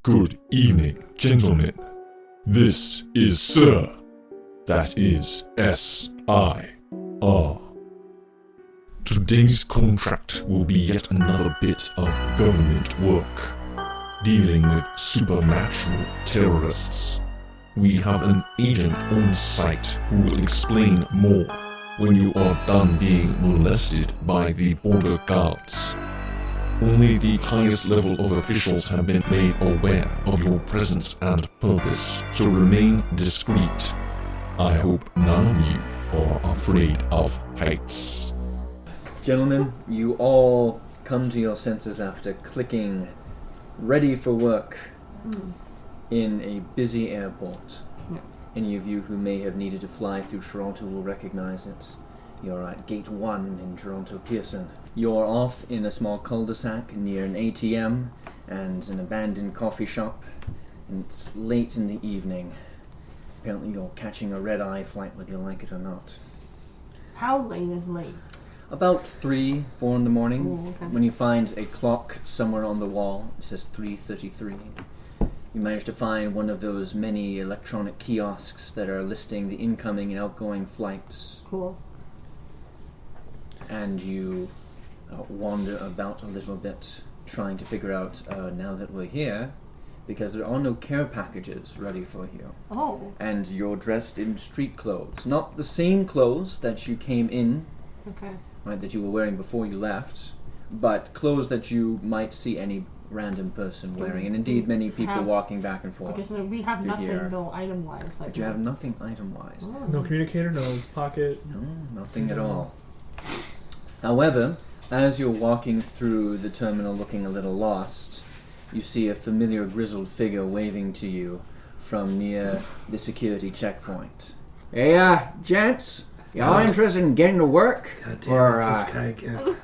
Good evening, gentlemen. This is S.I.R. That is S.I.R. Today's contract will be yet another bit of government work, dealing with supernatural terrorists. We have an agent on site who will explain more when you are done being molested by the border guards. Only the highest level of officials have been made aware of your presence and purpose, so remain discreet. I hope none of you are afraid of heights. Gentlemen, you all come to your senses after clicking ready for work in a busy airport. Yeah. Any of you who may have needed to fly through Toronto will recognize it. You're at Gate 1 in Toronto Pearson. You're off in a small cul-de-sac near an ATM and an abandoned coffee shop, and it's late in the evening. Apparently you're catching a red-eye flight whether you like it or not. How late is late? About 3, 4 in the morning, Ooh, okay. when you find a clock somewhere on the wall. It says 3:33. You manage to find one of those many electronic kiosks that are listing the incoming and outgoing flights. Cool. And you wander about a little bit, trying to figure out, now that we're here, because there are no care packages ready for you. Oh. And you're dressed in street clothes. Not the same clothes that you came in, Okay. right, that you were wearing before you left, but clothes that you might see any random person wearing, and indeed many people walking back and forth. Okay, so we have through nothing here. though item-wise. Like But you have nothing item-wise. Oh. No communicator, no pocket. No, nothing at all. However, as you're walking through the terminal looking a little lost, you see a familiar grizzled figure waving to you from near the security checkpoint. Hey, gents, y'all interested in getting to work? God damn, Or, it's this guy again.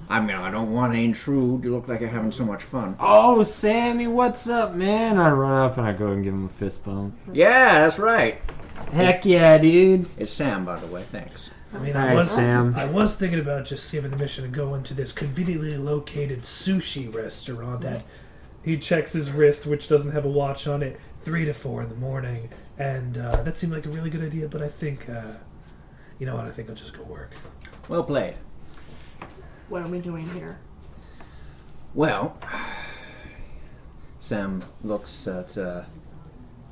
I mean, I don't want to intrude. You look like you're having so much fun. Oh, Sammy, what's up, man? I run up and I go and give him a fist bump. Yeah, that's right. Heck yeah, dude. It's Sam, by the way, thanks. I mean, Alright, Sam. I was thinking about just skipping the mission and going to this conveniently located sushi restaurant at. He checks his wrist, which doesn't have a watch on it, 3 to 4 in the morning, and that seemed like a really good idea. But I think, you know what? I think I'll just go work. Well played. What are we doing here? Well, Sam looks at the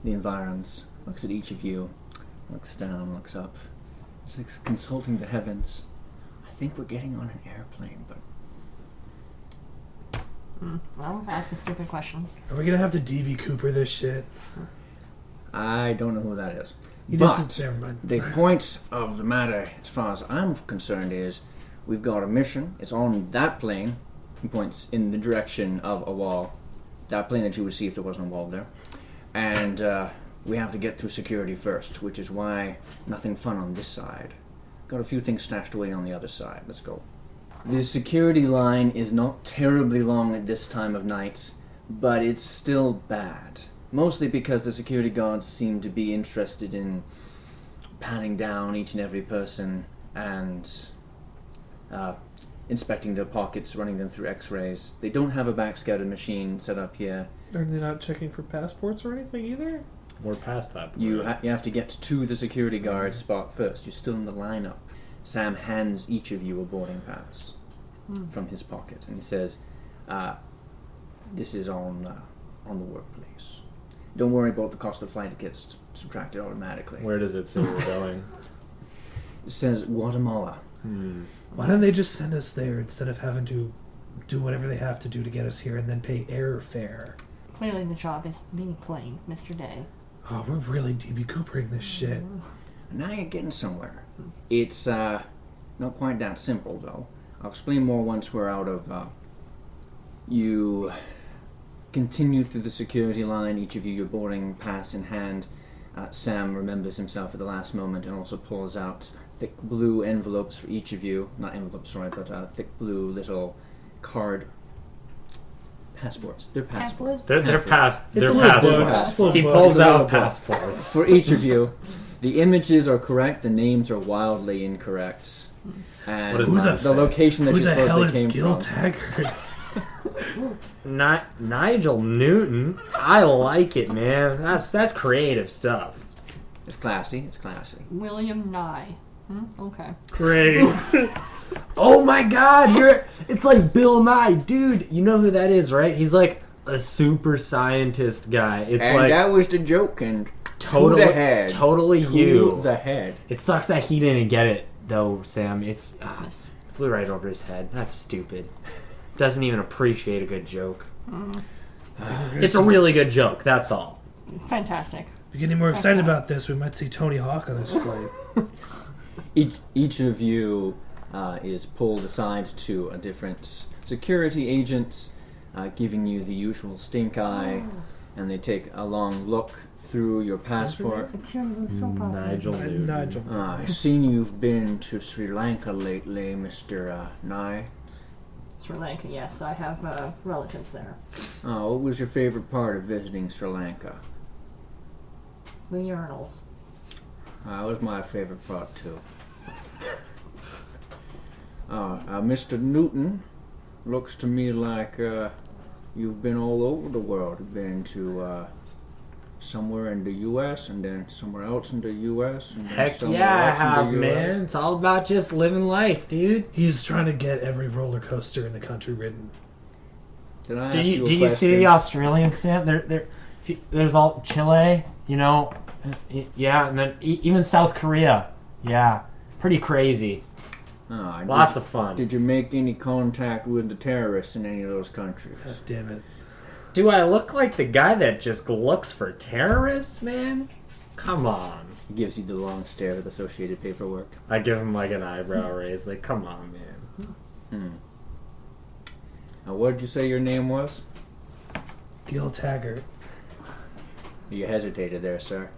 environs, looks at each of you, looks down, looks up. He's like consulting the heavens. I think we're getting on an airplane, but Well, that's a stupid question. Are we gonna have to DB Cooper this shit? I don't know who that is. Never mind. The point of the matter, as far as I'm concerned, is we've got a mission. It's on that plane. He points in the direction of a wall. That plane that you would see if there wasn't a wall there. And we have to get through security first, which is why nothing fun on this side. Got a few things stashed away on the other side. Let's go. The security line is not terribly long at this time of night, but it's still bad. Mostly because the security guards seem to be interested in patting down each and every person and inspecting their pockets, running them through x-rays. They don't have a backscatter machine set up here. Are they not checking for passports or anything either? We're past that point. You have to get to the security guard spot first. You're still in the lineup. Sam hands each of you a boarding pass from his pocket, and he says, "This is on the workplace. Don't worry about the cost of the flight; it gets subtracted automatically." Where does it say we're going? It says Guatemala. Why don't they just send us there instead of having to do whatever they have to do to get us here and then pay airfare? Clearly the job is the plane, Mr. Day. Oh, we're really DB Coopering this shit. Now you're getting somewhere. It's not quite that simple, though. I'll explain more once we're out of. You continue through the security line. Each of you, your boarding pass in hand. Sam remembers himself at the last moment and also pulls out thick blue envelopes for each of you. Not envelopes, sorry, but thick blue little card passports. They're passports. They're passports. It's a little book. He It's a pulls little out book. passports. For each of you. The images are correct, the names are wildly incorrect. And Who the the location that Who you the hell supposedly is came Gil from. Taggart? Nigel Newton. I like it, man. That's creative stuff. It's classy. It's classy. William Nye. Okay. Great. Oh my God, it's like Bill Nye, dude. You know who that is, right? He's like a super scientist guy. It's And like that was the joke, and totally, to the head. totally To you. the head. It sucks that he didn't get it though, Sam. It flew right over his head. That's stupid. Doesn't even appreciate a good joke. It's a really good joke. That's all. Fantastic. If you're getting more excited about this, we might see Tony Hawk on this flight. Each of you is pulled aside to a different security agent, giving you the usual stink eye, and they take a long look through your passport. Nigel Newton. Nigel. I've seen you've been to Sri Lanka lately, Mr. Nye. Sri Lanka, yes. I have relatives there. What was your favorite part of visiting Sri Lanka? The urinals. That was my favorite part, too. Mr. Newton, looks to me like you've been all over the world. You've been to somewhere in the U.S. and then somewhere else in the U.S. And then Heck somewhere yeah, I else in the have, US. man. It's all about just living life, dude. He's trying to get every roller coaster in the country ridden. Did I Do ask you a see question? the Australian stamp? There's all Chile, you know, yeah, and then even South Korea, yeah, pretty crazy. Lots of fun. Did you make any contact with the terrorists in any of those countries? God damn it. Do I look like the guy that just looks for terrorists, man? Come on. He gives you the long stare with associated paperwork. I give him like an eyebrow raise, like, come on, man. What did you say your name was? Gil Taggart. You hesitated there, sir.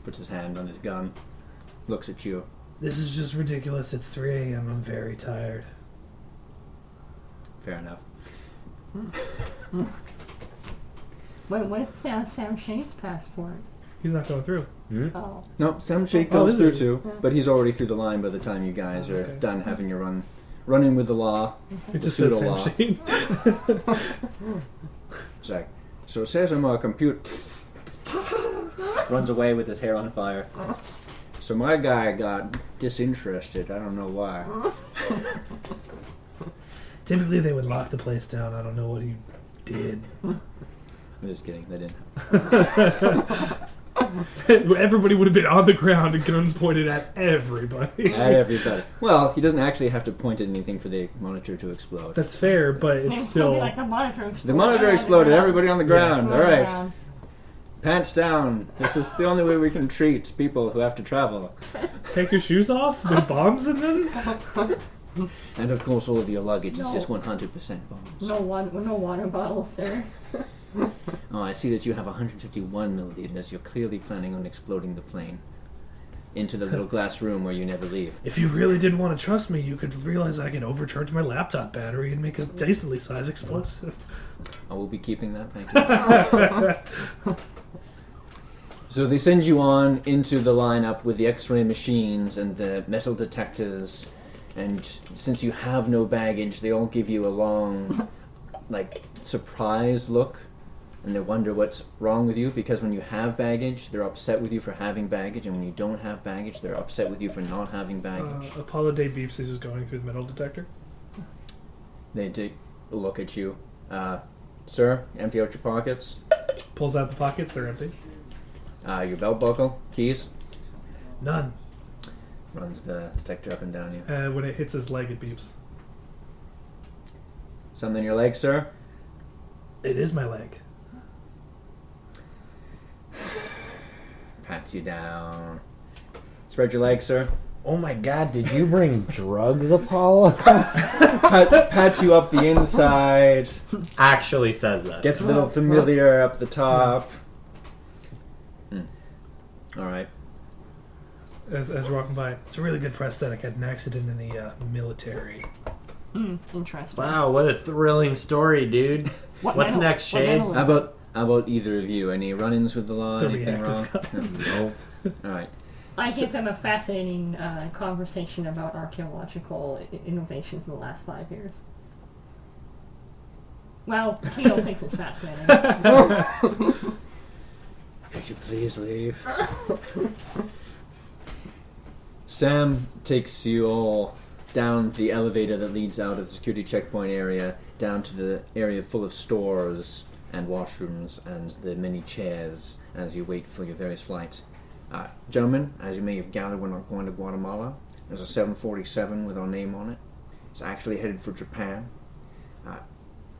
Puts his hand on his gun. Looks at you. This is just ridiculous. It's 3 a.m. I'm very tired. Fair enough. Wait, what does it say on Sam Shane's passport? He's not going through. Oh. No, Sam Shake Oh, goes is through he? too, but he's already through the line by the time you guys are Okay. done having your running with the law. It just says Sam pseudo-law. Shane. It's like, so it says on my computer. Runs away with his hair on fire. So my guy got disinterested. I don't know why. Typically they would lock the place down. I don't know what he did. I'm just kidding. They didn't. Everybody would have been on the ground and guns pointed at everybody. At everybody. Well, he doesn't actually have to point at anything for the monitor to explode. That's fair, but Maybe it's still still... be like the monitor exploded. The monitor exploded. Everybody on the ground. All right. Around. Pants down. This is the only way we can treat people who have to travel. Take your shoes off? There's bombs in them? And of course, all of your luggage No. is just 100% bombs. No water bottles, sir. Oh, I see that you have 151 milliliters. You're clearly planning on exploding the plane into the little glass room where you never leave. If you really did want to trust me, you could realize I could overcharge my laptop battery and make a decently sized explosive. I will be keeping that, thank you. So they send you on into the lineup with the X-ray machines and the metal detectors, and since you have no baggage, they all give you a long, surprised look, and they wonder what's wrong with you, because when you have baggage, they're upset with you for having baggage, and when you don't have baggage, they're upset with you for not having baggage. Apollo Day beeps as he's going through the metal detector. They take a look at you. Sir, empty out your pockets. Pulls out the pockets, they're empty. Your belt buckle, keys. None. Runs the detector up and down you. When it hits his leg, it beeps. Something in your leg, sir? It is my leg. Pats you down. Spread your legs, sir. Oh my God, did you bring drugs, Apollo? Pats you up the inside. Actually says that. Gets a little familiar up the top. Alright. As we're walking by, it's a really good prosthetic. I had an accident in the military. Interesting. Wow, what a thrilling story, dude. What What's medal? next, What Shade? medal is How about either of you? Any run-ins with the law? The Anything wrong? reactive No. Alright. I give him a fascinating conversation about archaeological innovations in the last 5 years. Well, Keto thinks it's fascinating. Could you please leave? Sam takes you all down the elevator that leads out of the security checkpoint area, down to the area full of stores and washrooms and the many chairs as you wait for your various flights. Gentlemen, as you may have gathered, we're not going to Guatemala. There's a 747 with our name on it. It's actually headed for Japan.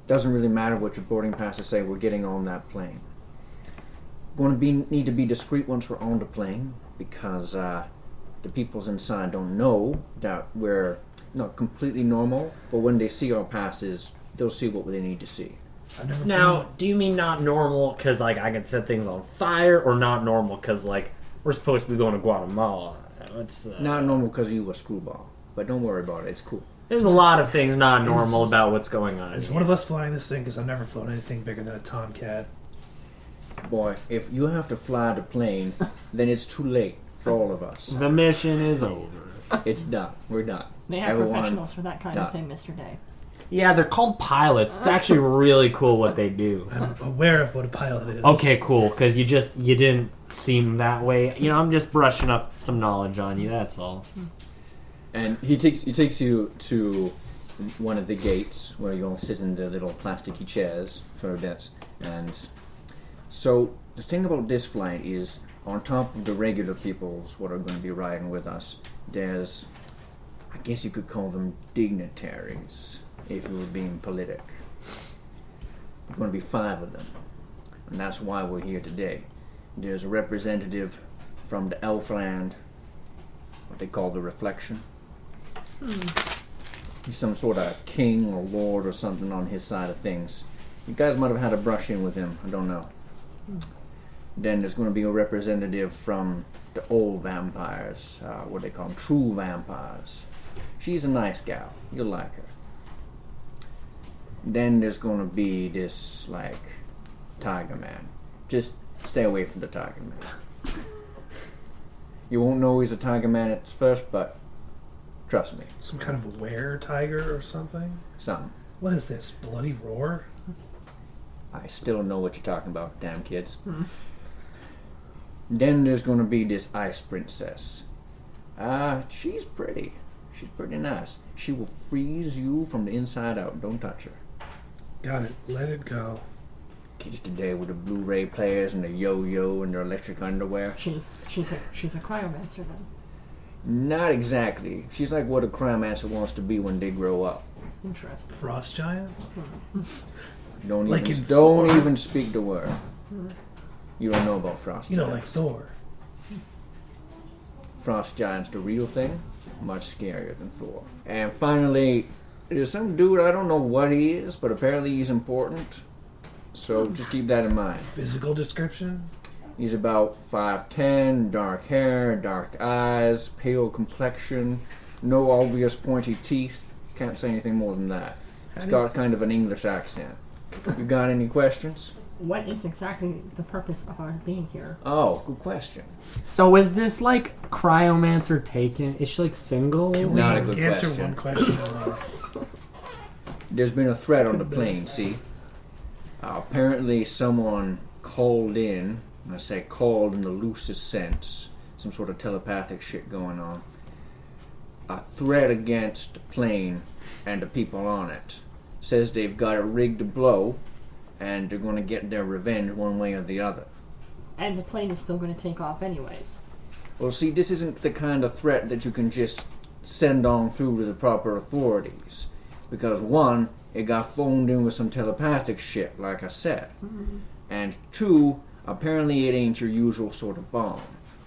Doesn't really matter what your boarding passes say, we're getting on that plane. Need to be discreet once we're on the plane, because the peoples inside don't know that we're not completely normal, but when they see our passes, they'll see what they need to see. Now, do you mean not normal because, like, I can set things on fire, or not normal because, like, we're supposed to be going to Guatemala? It's not normal because you were a screwball, but don't worry about it, it's cool. There's a lot of things not normal about what's going on. Is one of us flying this thing? Because I've never flown anything bigger than a Tomcat. Boy, if you have to fly the plane, then it's too late for all of us. The mission is over. It's done. We're done. They have Everyone professionals for that kind of thing, Mr. Day. Yeah, they're called pilots. It's actually really cool what they do. I'm aware of what a pilot is. Okay, cool, because you didn't seem that way. You know, I'm just brushing up some knowledge on you, that's all. And he takes you to one of the gates where you all sit in the little plasticky chairs for bits. And so the thing about this flight is, on top of the regular peoples what are going to be riding with us, there's, I guess you could call them dignitaries, if you were being politic. There's going to be 5 of them, and that's why we're here today. There's a representative from the Elfland, what they call the Reflection. He's some sort of king or lord or something on his side of things. You guys might have had a brush-in with him, I don't know. Then there's going to be a representative from the old vampires, what they call them, true vampires. She's a nice gal, you'll like her. Then there's going to be this, like, Tiger Man. Just stay away from the Tiger Man. You won't know he's a Tiger Man at first, but trust me. Some kind of were-tiger or something? Something. What is this, Bloody Roar? I still know what you're talking about, damn kids. Then there's going to be this Ice Princess. She's pretty. She's pretty nice. She will freeze you from the inside out. Don't touch her. Got it. Let it go. Kids today with the Blu-ray players and the yo-yo and their electric underwear. She's a cryomancer then. Not exactly. She's like what a cryomancer wants to be when they grow up. Interesting. Frost Giant? Don't Like even speak the word. You don't know about Frost You know, Giants. like Thor. Frost Giant's the real thing. Much scarier than Thor. And finally, there's some dude, I don't know what he is, but apparently he's important. So just keep that in mind. Physical description? He's about 5'10", dark hair, dark eyes, pale complexion, no obvious pointy teeth. Can't say anything more than that. He's got kind of an English accent. You got any questions? What is exactly the purpose of our being here? Oh, good question. So is this, like, cryomancer taken? Is she, like, single? Can we Not a good answer question. one question at once? There's been a threat on the plane, see? Apparently someone called in, I say called in the loosest sense, some sort of telepathic shit going on, a threat against the plane and the people on it. Says they've got it rigged to blow, and they're going to get their revenge one way or the other. And the plane is still going to take off anyways. Well, see, this isn't the kind of threat that you can just send on through to the proper authorities. Because, one, it got phoned in with some telepathic shit, like I said. And two, apparently it ain't your usual sort of bomb.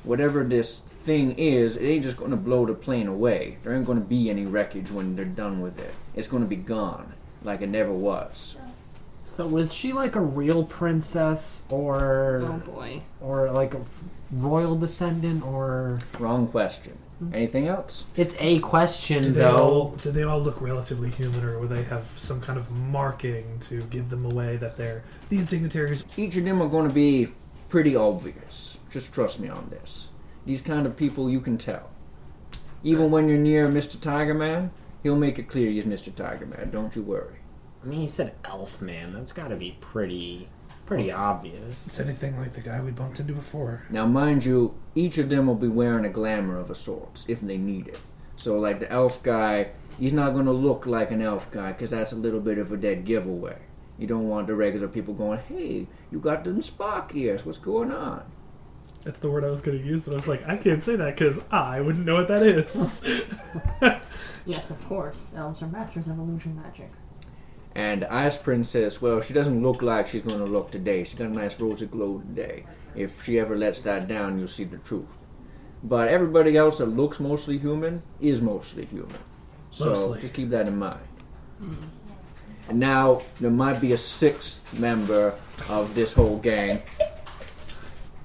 Whatever this thing is, it ain't just going to blow the plane away. There ain't going to be any wreckage when they're done with it. It's going to be gone, like it never was. So was she, like, a real princess, or... Oh boy. Or, like, a royal descendant, or... Wrong question. Anything else? It's a question, Do though. they all look relatively human, or will they have some kind of marking to give them away that they're these dignitaries? Each of them are going to be pretty obvious. Just trust me on this. These kind of people you can tell. Even when you're near Mr. Tiger Man, he'll make it clear he's Mr. Tiger Man. Don't you worry. I mean, he said elf man. That's got to be pretty obvious. It's anything like the guy we bumped into before. Now, mind you, each of them will be wearing a glamour of a sort, if they need it. So, like the elf guy, he's not going to look like an elf guy, because that's a little bit of a dead giveaway. You don't want the regular people going, hey, you got them Spock ears, what's going on? That's the word I was going to use, but I was like, I can't say that because I wouldn't know what that is. Yes, of course. Elves are masters of illusion magic. And Ice Princess, well, she doesn't look like she's going to look today. She's got a nice rosy glow today. If she ever lets that down, you'll see the truth. But everybody else that looks mostly human is mostly human. So Mostly. just keep that in mind. And now, there might be a sixth member of this whole gang.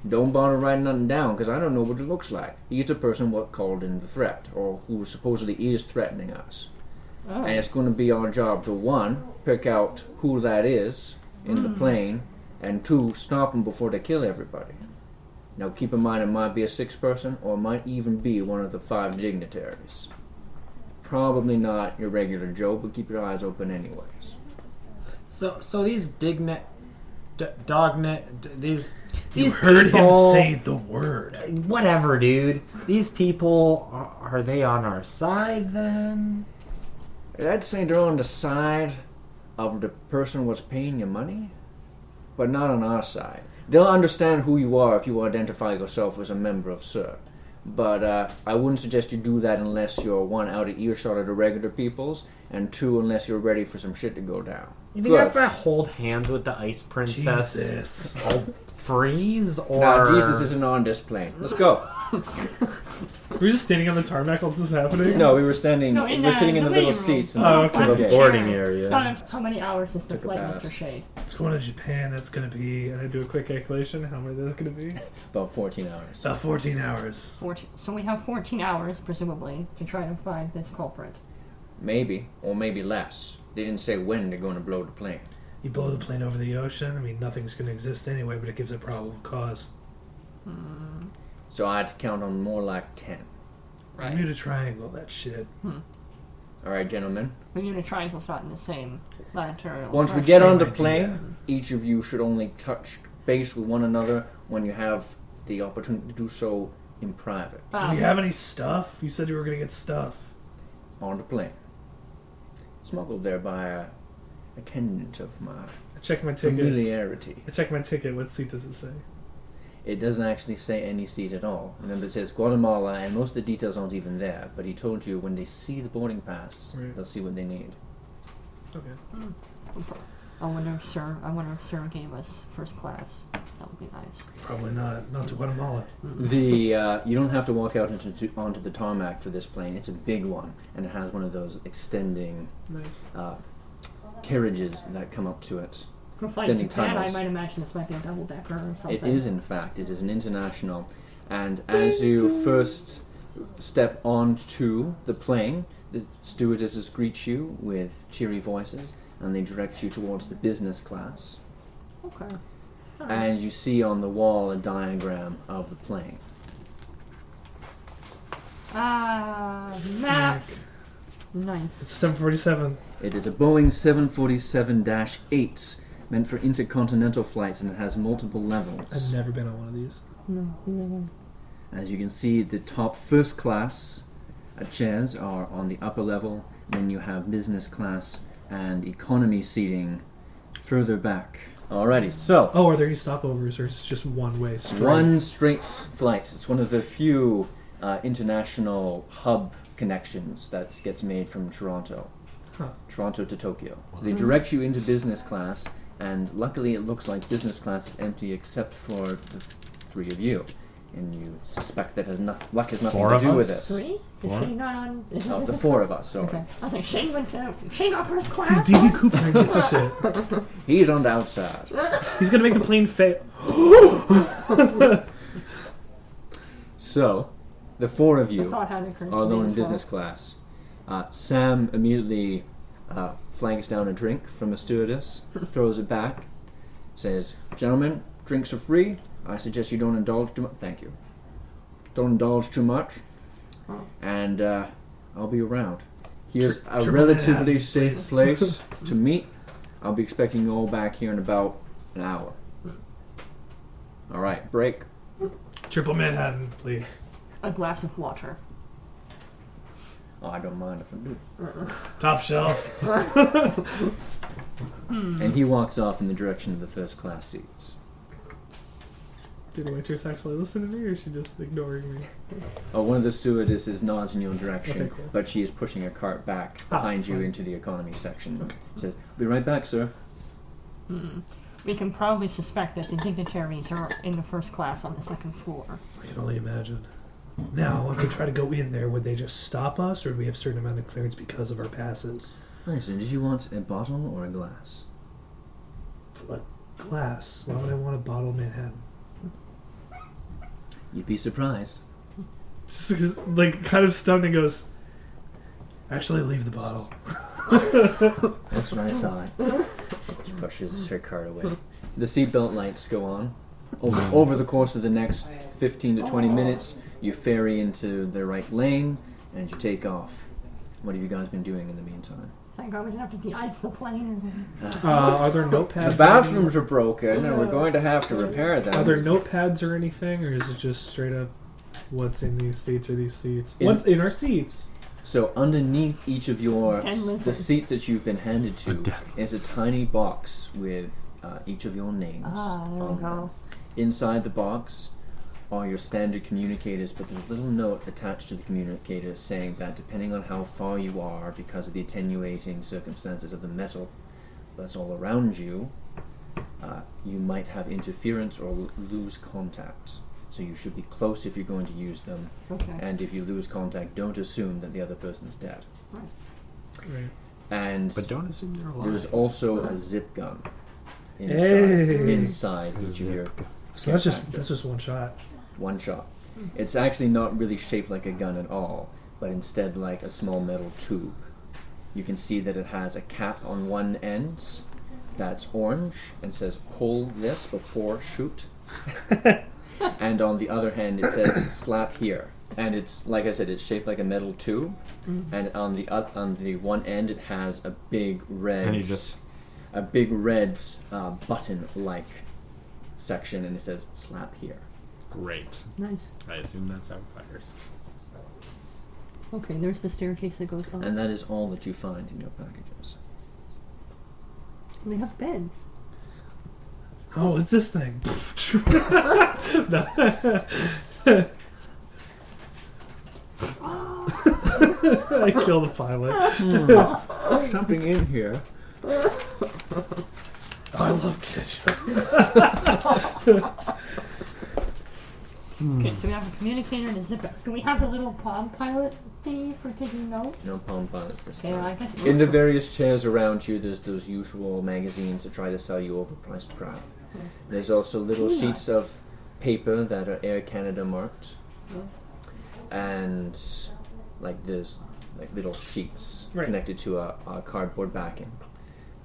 Don't bother writing nothing down, because I don't know what it looks like. He's the person what called in the threat, or who supposedly is threatening us. Oh. And it's going to be our job to, one, pick out who that is in the plane, and two, stop them before they kill everybody. Now keep in mind it might be a sixth person, or it might even be one of the 5 dignitaries. Probably not your regular Joe, but keep your eyes open anyways. So these these You heard people, him say the word. Whatever, dude. These people are they on our side then? I'd say they're on the side of the person what's paying you money, but not on our side. They'll understand who you are if you identify yourself as a member of S.I.R. But I wouldn't suggest you do that unless you're, one, out of earshot of the regular peoples, and two, unless you're ready for some shit to go down. You think Good. if I hold hands with the Ice Princess, Jesus. I'll freeze? Or Now, Jesus isn't on this plane. Let's go. We're just standing on the tarmac while this is happening? No, we were standing. No, we were sitting in the little living room. seats. And Oh, okay. Plastic boarding chairs. area. How many hours is the Took a flight, pass. Mr. Shade? It's going to Japan. That's going to be, and I do a quick calculation. How many that's going to be? About 14 hours. About 14 hours. 14. So we have 14 hours, presumably, to try to find this culprit. Maybe, or maybe less. They didn't say when they're going to blow the plane. You blow the plane over the ocean. I mean, nothing's going to exist anyway, but it gives a probable cause. So I'd count on more like 10. Bermuda Triangle, that shit. All right, gentlemen. Bermuda Triangle's not in the same lateral. Once we Same get on the idea. plane, each of you should only touch base with one another when you have the opportunity to do so in private. Do we have any stuff? You said you were going to get stuff. On the plane. Smuggled there by a attendant of my I checked my ticket. familiarity. I checked my ticket. What seat does it say? It doesn't actually say any seat at all. Remember, it says Guatemala, and most of the details aren't even there. But he told you when they see the boarding pass, Right. they'll see what they need. Okay. I wonder if Sir gave us first class. That would be nice. Probably not. Not to Guatemala. You don't have to walk out onto the tarmac for this plane. It's a big one, and it has one of those extending Nice. carriages that come up to it. For flight to Extending Japan, I tunnels. might imagine this might be a double decker or something. It is, in fact. It is an international. And as you first step onto the plane, the stewardesses greet you with cheery voices, and they direct you towards the business class. Okay. And you see on the wall a diagram of the plane. Maps. It's Nice. a 747. It is a Boeing 747-8, meant for intercontinental flights, and it has multiple levels. I've never been on one of these. No, really. As you can see, the top first class chairs are on the upper level. Then you have business class and economy seating further back. Alrighty, so Oh, are there any stopovers, or it's just one way straight? one straight flight. It's one of the few international hub connections that gets made from Toronto. Huh. Toronto to Tokyo. So they direct you into business class, and luckily it looks like business class is empty except for the 3 of you. And you suspect that luck has nothing Four to of do us? with it. 3? Four? Is Shane not on? Oh, the 4 of us, sorry. Okay. I was like, Shane got first He's class. D.B. Coopering this shit. He's on the outside. He's gonna make the plane fail. So, the 4 of The you thought had occurred are to me going in as well. business class. Sam immediately flanks down a drink from a stewardess, throws it back, says, "Gentlemen, drinks are free. I suggest you don't indulge too much." Thank you. Don't indulge too much, and I'll be around. Here's a Triple relatively Manhattan, safe please. place to meet. I'll be expecting you all back here in about an hour. Alright, break. Triple Manhattan, please. A glass of water. Oh, I don't mind if I do. Top shelf. And he walks off in the direction of the first class seats. Did the waitress actually listen to me, or is she just ignoring me? One of the stewardesses nods in your direction, Okay, cool. but she is pushing a cart back behind you fine. into the economy section. Okay. Says, "Be right back, sir." We can probably suspect that the dignitaries are in the first class on the second floor. I can only imagine. Now, if we try to go in there, would they just stop us, or would we have a certain amount of clearance because of our passes? Nice. And did you want a bottle or a glass? A glass. Why would I want a bottle of Manhattan? You'd be surprised. Just, like, kind of stunned and goes, actually, leave the bottle. That's what I thought. She pushes her cart away. The seatbelt lights go on. Over the course of the next 15 to 20 minutes, you ferry into the right lane, and you take off. What have you guys been doing in the meantime? Thank God we didn't have to de-ice the plane. Are there notepads? The bathrooms are broken, and we're going to have to repair them. Are there notepads or anything, or is it just straight up what's in these seats or these seats? In- What's in our seats? So underneath each of And the listen. seats that you've been handed A to death is a tiny box with each of your names Ah, there we on them. go. Inside the box are your standard communicators, but there's a little note attached to the communicators saying that depending on how far you are, because of the attenuating circumstances of the metal that's all around you, you might have interference or lose contact. So you should be close if you're going to use them, Okay. and if you lose contact, don't assume that the other person's dead. Right. And But don't assume they're alive. there's also a zip gun Hey. inside each of your So that's just one shot. one shot. It's actually not really shaped like a gun at all, but instead like a small metal tube. You can see that it has a cap on one end that's orange and says "pull this before shoot," and on the other hand it says "slap here." And it's, like I said, it's shaped like a metal tube, and on the one end it has a big red And you just button-like section, and it says "slap here." great. Nice. I assume that's how it fires. Okay, there's the staircase that goes up. And that is all that you find in your packages. They have beds. Oh, what's this thing? I kill the pilot. Jumping in here. I love ketchup. Okay, so we have a communicator and a zipper. Do we have the little Palm Pilot thingy for taking notes? No Palm Pilots this Yeah, I time. guess. In the various chairs around you, there's those usual magazines that try to sell you overpriced crap. There's also little sheets of paper that are Air Canada marked. And there's little sheets Right. connected to a cardboard backing.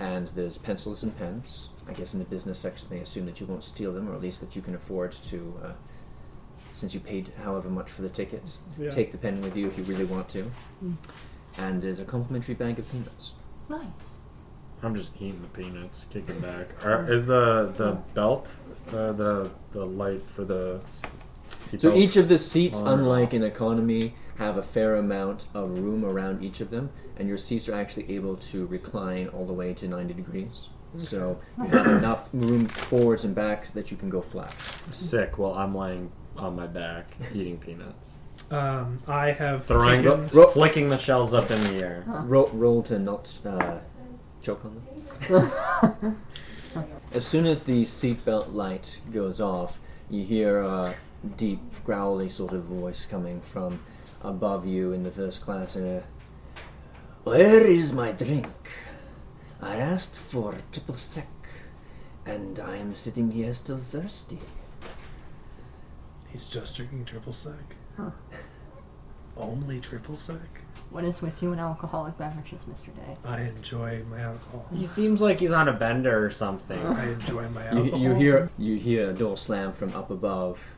And there's pencils and pens. I guess in the business section they assume that you won't steal them, or at least that you can afford to, since you paid however much for the ticket, Yeah. take the pen with you if you really want to. And there's a complimentary bag of peanuts. Nice. I'm just eating the peanuts, kicking back. Is the belt the light for the seatbelts? So each of the seats, on or unlike off? in economy, have a fair amount of room around each of them, and your seats are actually able to recline all the way to 90 degrees. So you have enough room forwards and back that you can go flat. Sick while I'm lying on my back eating peanuts. I have Throwing, taken... flicking the shells up in the air. Roll to not choke on them. As soon as the seatbelt light goes off, you hear a deep, growly sort of voice coming from above you in the first class. Where is my drink? I asked for triple sec, and I am sitting here still thirsty. He's just drinking triple sec. Huh. Only triple sec? What is with you and alcoholic beverages, Mr. Day? I enjoy my alcohol. He seems like he's on a bender or something. I enjoy my alcohol. You hear a door slam from up above.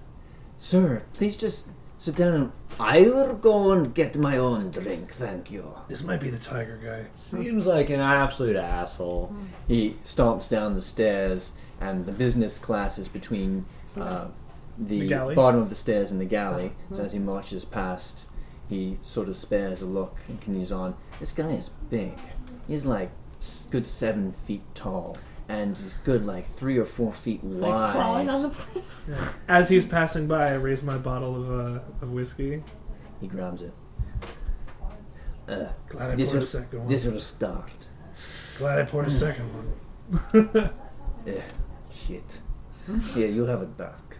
Sir, please just Sit down and I will go and get my own drink, thank you. This might be the tiger guy. Seems like an absolute asshole. He stomps down the stairs, and the business class is between the galley? bottom of the stairs and the galley. So as he marches past, he sort of spares a look and continues on. This guy is big. He's like good 7 feet tall, and he's good like 3 or 4 feet Like crawling on wide. the plane. As he's passing by, I raise my bottle of whiskey. He grabs it. Glad I This poured a will, second one. this will start. Glad I poured a second one. Shit. Here, you have a duck.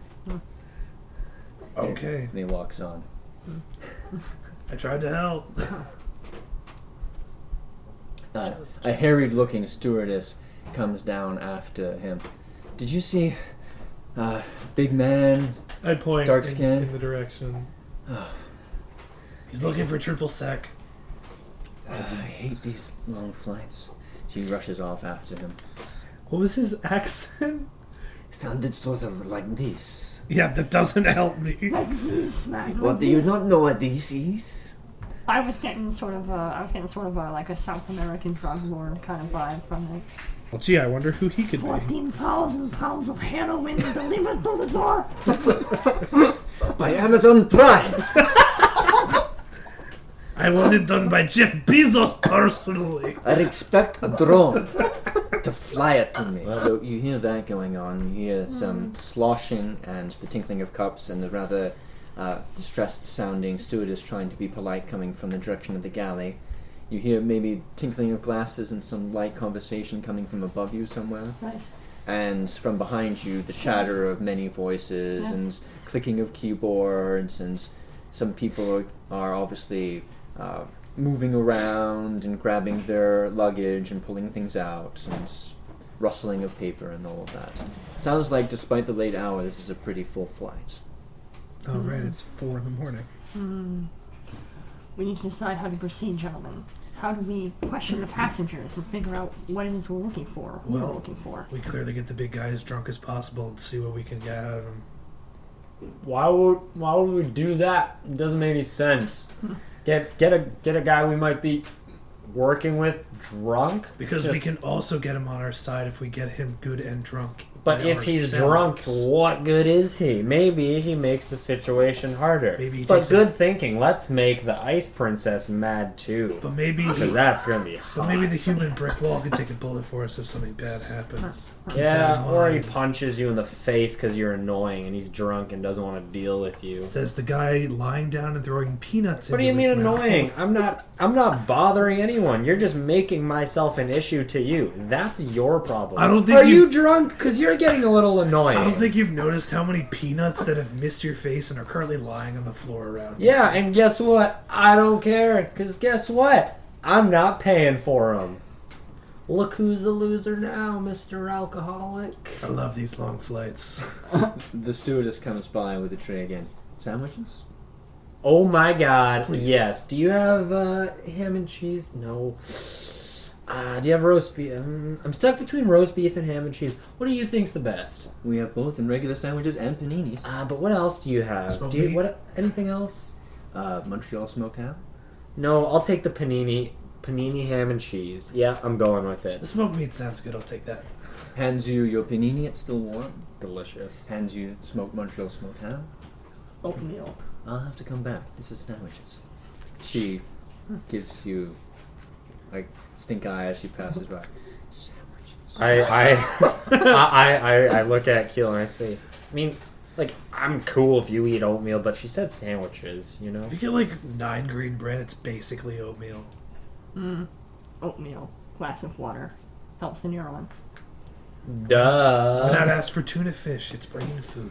Okay. And he walks on. I tried to help. A harried-looking stewardess comes down after him. Did you see, big man? I point Dark skin. in the direction. He's looking for triple sec. I hate these long flights. She rushes off after him. What was his accent? Sounded sort of like this. Yeah, that doesn't help me. Like this, man. What, like do you this. not know what this is? I was getting sort of like a South American drug lord kind of vibe from it. Well, gee, I wonder who he could be. 14,000 pounds of heroin delivered through the door. By Amazon Prime! I want it done by Jeff Bezos personally. I'd expect a drone to fly it to me. So you hear that going on. You hear some sloshing and the tinkling of cups and the rather distressed-sounding stewardess trying to be polite coming from the direction of the galley. You hear maybe tinkling of glasses and some light conversation coming from above you somewhere. Nice. And from behind you, the chatter of many voices Yes. and clicking of keyboards, and some people are obviously moving around and grabbing their luggage and pulling things out, and rustling of paper and all of that. Sounds like, despite the late hour, this is a pretty full flight. Oh, right, it's 4 in the morning. We need to decide how to proceed, gentlemen. How do we question the passengers and figure out what it is we're looking for, who we're Well, looking for? We clearly get the big guy as drunk as possible and see what we can get out of him. Why would we do that? It doesn't make any sense. Get a guy we might be working with drunk. Because Just- we can also get him on our side if we get him good and drunk. But by if he's ourselves. drunk, what good is he? Maybe he makes the situation harder. Maybe he but takes good a- thinking. Let's make the ice princess mad too. But maybe Because that's gonna be hot. But maybe the human brick wall could take a bullet for us if something bad happens. Keep that Yeah, in or he mind. punches you in the face because you're annoying and he's drunk and doesn't want to deal with you. Says the guy lying down and throwing peanuts What do you into mean his mouth. annoying? I'm not bothering anyone. You're just making myself an issue to you. That's your problem. I don't think Are you- you drunk? Because you're getting a little annoying. I don't think you've noticed how many peanuts that have missed your face and are currently lying on the floor around you. Yeah, and guess what? I don't care. Because guess what? I'm not paying for them. Look who's a loser now, Mr. Alcoholic. I love these long flights. The stewardess comes by with a tray again. Sandwiches? Oh my god. Please. Yes. Do you have ham and cheese? No. Do you have roast beef? I'm stuck between roast beef and ham and cheese. What do you think's the best? We have both in regular sandwiches and paninis. But what else do you have? Smoked Do you meat? anything else? Montreal smoked ham. No, I'll take the panini ham and cheese. Yeah, I'm going with The it. smoked meat sounds good. I'll take that. Hands you your panini, it's still warm. Delicious. Hands you smoked Montreal smoked ham. Oatmeal. I'll have to come back. This is sandwiches. She gives you like stink eye as she passes by. Sandwiches. I look at Keel and I say, I mean, like, I'm cool if you eat oatmeal, but she said sandwiches, you know? If you get like 9 green bread, it's basically oatmeal. Oatmeal. Glass of water. Helps the neurons. Why not Duh. ask for tuna fish? It's brain food.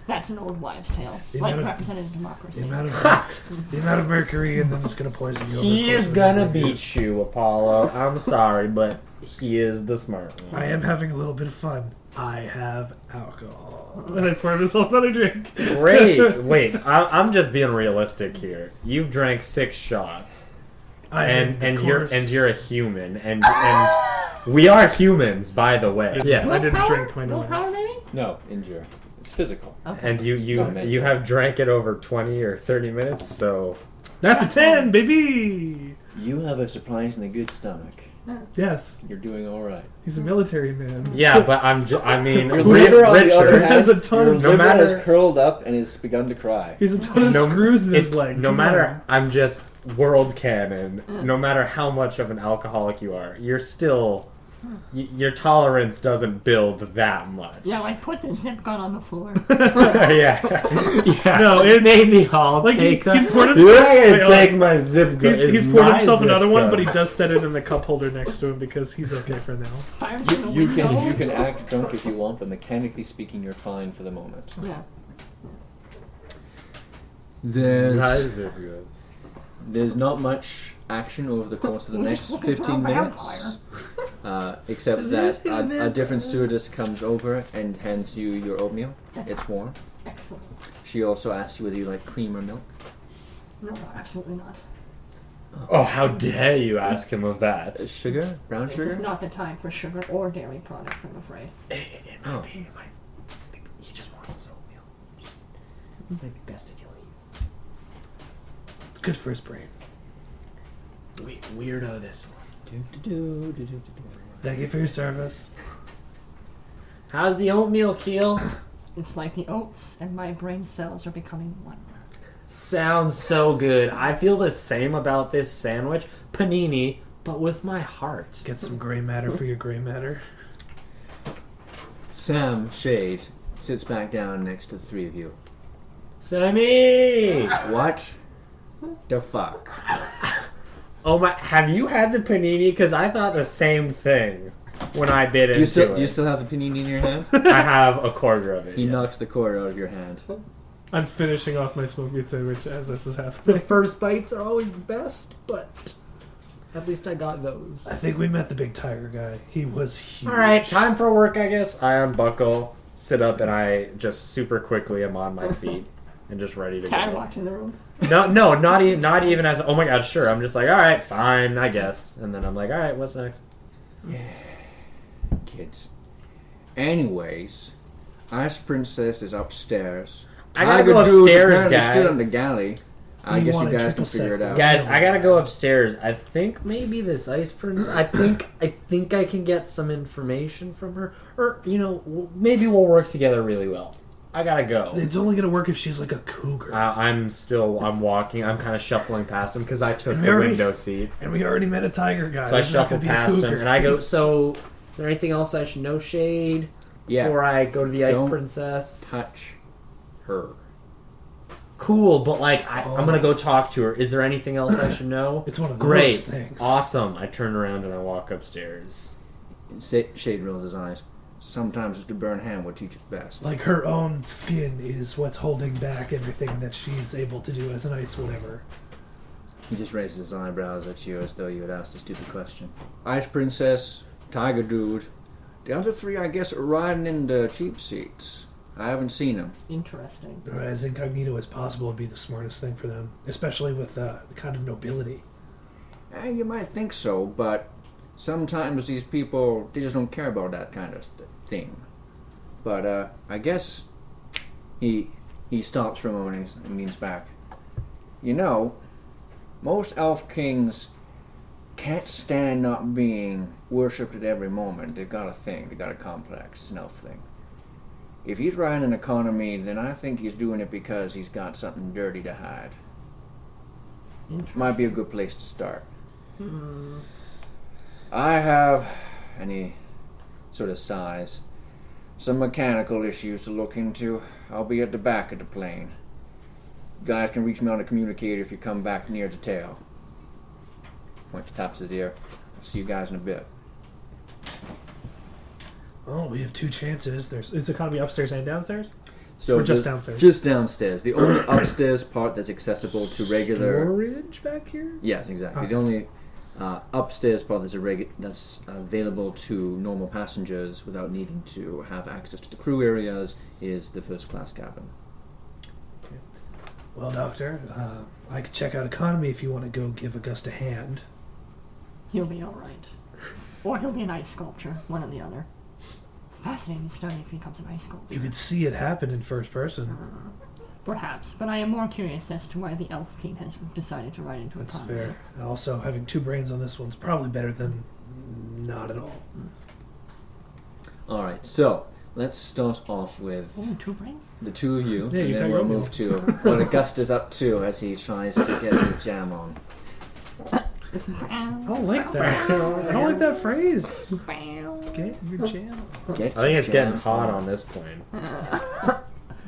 That's an old wives' tale. The Like amount of- representative The democracy. amount of mercury and then it's gonna poison you. over the He course is of gonna a year. beat you, Apollo. I'm sorry, but he is the smart one. I am having a little bit of fun. I have alcohol. And I pour myself another drink. Great. Wait, I'm just being realistic here. You've drank 6 shots. I mean, of And course. you're a human and We are humans, by the way. Yes. I didn't drink my Willpower, maybe? No, endure. It's physical. Okay. And you have drank it over 20 or 30 minutes, so... That's a 10, baby! You have a surprisingly good stomach. Yes, You're doing all right. he's a military man. Yeah, but I mean, Your liver, on the other Richard... hand, Has a ton your of- No liver matter- has curled up and has begun to cry. He's a ton of screws in his leg. No Come matter, on. I'm just world canon. No matter how much of an alcoholic you are, you're still, your tolerance doesn't build that much. Yeah, like put the zip gun on the floor. yeah. No, it made me all like take he's that. poured You're himself. gonna wait, hold take on. my zip gun. He's poured himself another one, but he does set it in the cup holder next to him because he's okay for now. Fires in the You window. can act drunk if you want, but mechanically speaking, you're fine for the moment. Yeah. There's not much action over the course of the We're next just looking for a 15 minutes, vampire. except that a different stewardess comes over and hands you your oatmeal. It's warm. Excellent. She also asks you whether you like cream or milk. No, absolutely not. Oh, how dare you ask him of that? Sugar? Brown This sugar? is not the time for sugar or dairy products, I'm afraid. Oh. He just wants his oatmeal. It might be best if you It's good for his brain. leave. Weirdo this one. Thank you for your service. How's the oatmeal, Keel? It's like the oats and my brain cells are becoming one. Sounds so good. I feel the same about this sandwich. Panini, but with my heart. Get some gray matter for your gray matter. Sam Shade sits back down next to the three of you. Sammy! What the fuck? Oh my, have you had the panini? Because I thought the same thing when I bit into it. Do you still have the panini in your hand? I have a quarter of it. He yes. knocks the quarter out of your hand. I'm finishing off my smoked meat sandwich as this is The happening. first bites are always the best, but at least I got those. I think we met the big tiger guy. He was huge. Alright, time for work, I guess. I unbuckle, sit up, and I just super quickly am on my feet and just ready to Cat go. walked in the room. No, not even as, oh my god, sure. I'm just like, alright, fine, I guess. And then I'm like, alright, what's next? Kids. Anyways, Ice Princess is upstairs. I gotta go Tiger Dude's upstairs, apparently guys. Stood on the galley. I You guess want you a guys triple can figure it set. out. Guys, I gotta go upstairs. I think maybe this ice prince. I think I can get some information from her, or maybe we'll work together really well. I gotta go. It's only gonna work if she's like a cougar. I'm walking. I'm kind of shuffling past him because I took And the we already- window seat. And we already met a tiger guy. So I There's not shuffle gonna be a past him cougar. and I go. So, is there anything else I should know, Shade? Yeah. Before I go to the ice Don't princess. Touch her. Cool, but I'm gonna go talk to her. Is there anything else I should know? It's one of those Great, things. awesome. I turn around and I walk upstairs. Shade rolls his eyes. Sometimes it's to burn hand what teaches best. Like her own skin is what's holding back everything that she's able to do as an ice whatever. He just raises his eyebrows at you as though you had asked a stupid question. Ice Princess, Tiger Dude. The other three, I guess, are riding in the cheap seats. I haven't seen them. Interesting. Or as incognito as possible would be the smartest thing for them, especially with the kind of nobility. You might think so, but sometimes these people, they just don't care about that kind of thing. But I guess he stops for a moment and leans back. You know, most elf kings can't stand not being worshipped at every moment. They've got a thing. They've got a complex. It's an elf thing. If he's running an economy, then I think he's doing it because he's got something dirty to hide. Might be a good place to start. I have, and he sort of sighs, some mechanical issues to look into. I'll be at the back of the plane. You guys can reach me on the communicator if you come back near the tail. Point taps his ear. I'll see you guys in a bit. Oh, we have two chances. It's economy upstairs and downstairs? So Or just downstairs? Just downstairs. The only upstairs part that's accessible to regular. Storage back here? Yes, exactly. Okay. The only upstairs part that's available to normal passengers without needing to have access to the crew areas is the first class cabin. Well, Doctor, I could check out economy if you want to go give Augusta a hand. He'll be alright. Or he'll be an ice sculptor, one or the other. Fascinating study if he becomes an ice sculptor. You could see it happen in first person. Perhaps, but I am more curious as to why the Elf King has decided to ride into a That's pond. fair. Also, having 2 brains on this one's probably better than not at all. Alright, so let's start off with Ooh, 2 brains? the two of you, Yeah, you and got then your we'll own move to what Augusta's up to as he tries to get his jam on. I don't like that. I don't like that phrase. Get your jam. Get I think it's your getting jam hot on. on this point.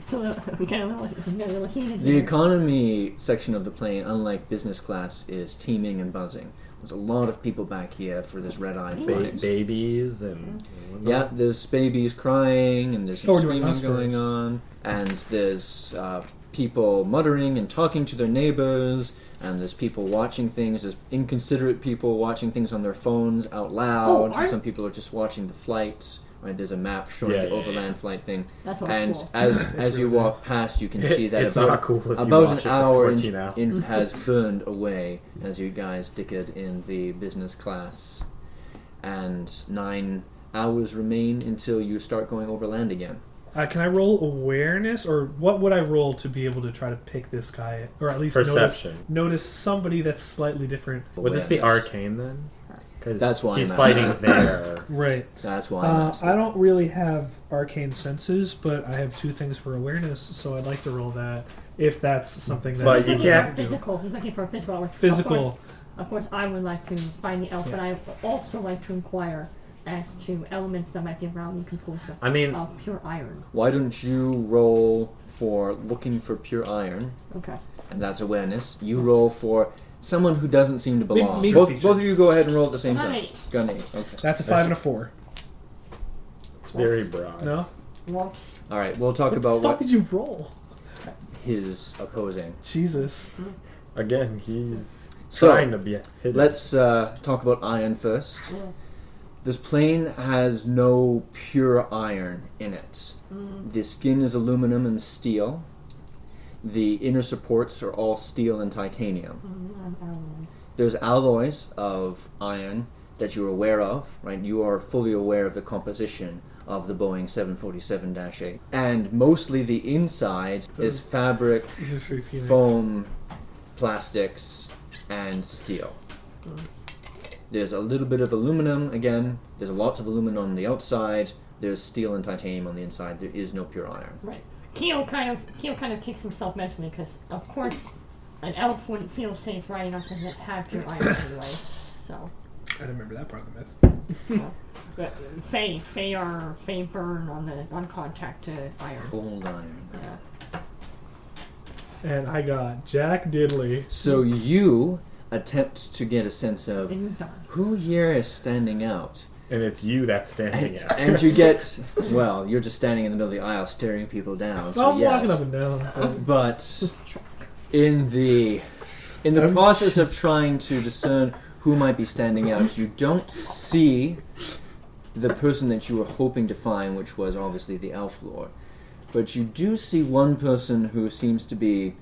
So we get a little heated The here. economy section of the plane, unlike business class, is teeming and buzzing. There's a lot of people back here for this red-eye flight. Babies and Yeah, there's babies crying, and there's Oh, some we're doing screaming us going first. on, and there's people muttering and talking to their neighbors, and there's people watching things, there's inconsiderate people watching things on their phones out loud. aren't- Some people are just watching the flights. Right, there's a map showing Yeah, the yeah, overland yeah. flight thing, That's all and cool. as you really walk nice. past, you can see that it's about not cool if you about watch an it for hour 14 hours. has burned away as you guys dickered in the business class, and 9 hours remain until you start going overland again. Can I roll awareness, or what would I roll to be able to try to pick this guy, or at least Perception. notice somebody that's slightly different? Would this be Awareness. arcane then? Because That's why he's I'm fighting asking. there. Right. That's why I'm asking. I don't really have arcane senses, but I have 2 things for awareness, so I'd like to roll that if that's something that. But He's you looking can't- for physical. He's looking for a physical. Physical. Of course, I would like to find the elf, Yeah. but I would also like to inquire as to elements that might be around the composed I mean, of pure iron. Why don't you roll for looking for pure iron, Okay. and that's awareness. You roll for someone who doesn't seem to belong. Maybe Both features. of you go ahead and roll at the same time. Right. Gun 8. Okay. That's a 5 and a 4. it's very broad. No? Whoops. All right. We'll talk What about the fuck what did you roll? his opposing. Jesus. Again, he's So, trying to be hidden. Let's talk about iron first. Yeah. This plane has no pure iron in it. The skin is aluminum and steel. The inner supports are all steel and titanium. There's alloys of iron that you're aware of, right? You are fully aware of the composition of the Boeing 747-8. And mostly the inside is fabric, foam, plastics, and steel. There's a little bit of aluminum, again. There's lots of aluminum on the outside. There's steel and titanium on the inside. There is no pure iron. Right. Keel kind of kicks himself mentally because, of course, an elf wouldn't feel safe riding on something that had pure iron anyways. So, I don't remember that part of the myth. Fae burn on contact to iron. Cold iron. Yeah. And I got Jack Diddley. So you attempt to get a sense of And you're done. who here is standing out. and it's you that's standing out. And you get, well, you're just standing in the middle of the aisle staring people down. So I'm yes. walking up and down. But in the process of trying to discern who might be standing out, you don't see the person that you were hoping to find, which was obviously the elf lord. But you do see one person who seems to be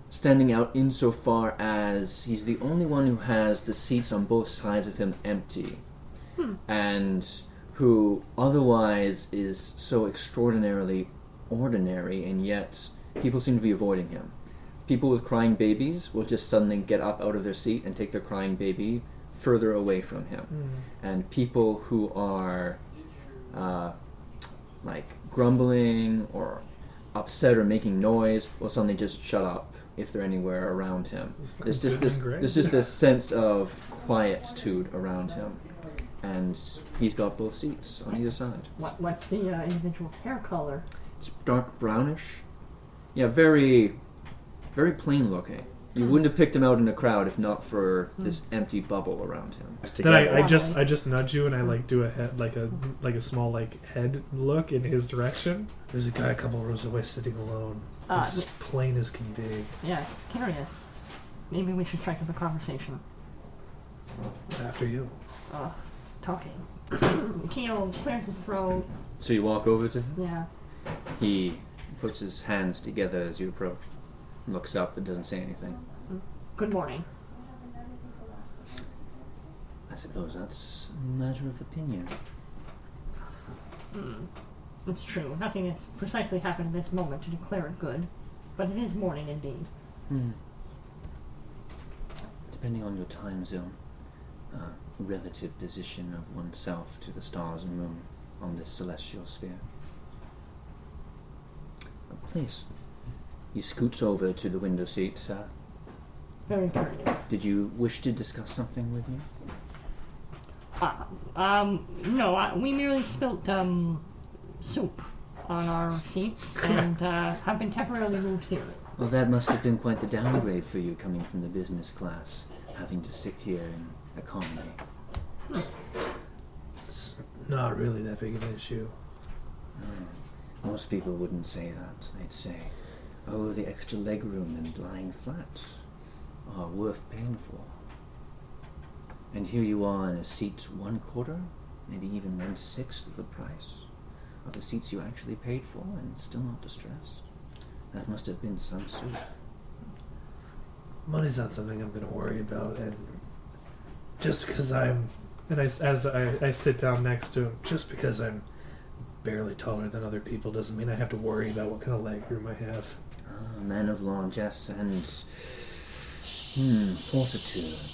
standing out insofar as he's the only one who has the seats on both sides of him empty. And who otherwise is so extraordinarily ordinary, and yet people seem to be avoiding him. People with crying babies will just suddenly get up out of their seat and take their crying baby further away from him. And people who are like grumbling or upset or making noise will suddenly just shut up if they're anywhere around him. There's just this sense of quietude around him. And he's got both seats on either side. What's the individual's hair color? It's dark brownish. Yeah, very, very plain looking. You wouldn't have picked him out in a crowd if not for this empty bubble around him. Then I just nudge you and I like do a head like a small like head look in his direction. There's a guy a couple rows away sitting alone. It's as plain as can be. Yes, curious. Maybe we should strike up a conversation. After you. Talking. Keel clears his throat. So you walk over to him. Yeah. He puts his hands together as you approach. Looks up and doesn't say anything. Good morning. I suppose that's a matter of opinion. It's true. Nothing has precisely happened in this moment to declare it good, but it is morning indeed. Depending on your time zone, relative position of oneself to the stars and moon on this celestial sphere. Please. He scoots over to the window seat. Very curious. Did you wish to discuss something with me? No, we merely spilt, soup on our seats and, have been temporarily moved here. Well, that must have been quite the downgrade for you coming from the business class, having to sit here in economy. It's not really that big of an issue. Most people wouldn't say that. They'd say, oh, the extra legroom and lying flat are worth paying for. And here you are in a seat 1/4, maybe even 1/6 of the price of the seats you actually paid for, and still not distressed. That must have been some soup. Money's not something I'm going to worry about, and just because I'm... And I sit down next to him, just because I'm barely taller than other people doesn't mean I have to worry about what kind of leg room I have. Ah, man of largesse and fortitude.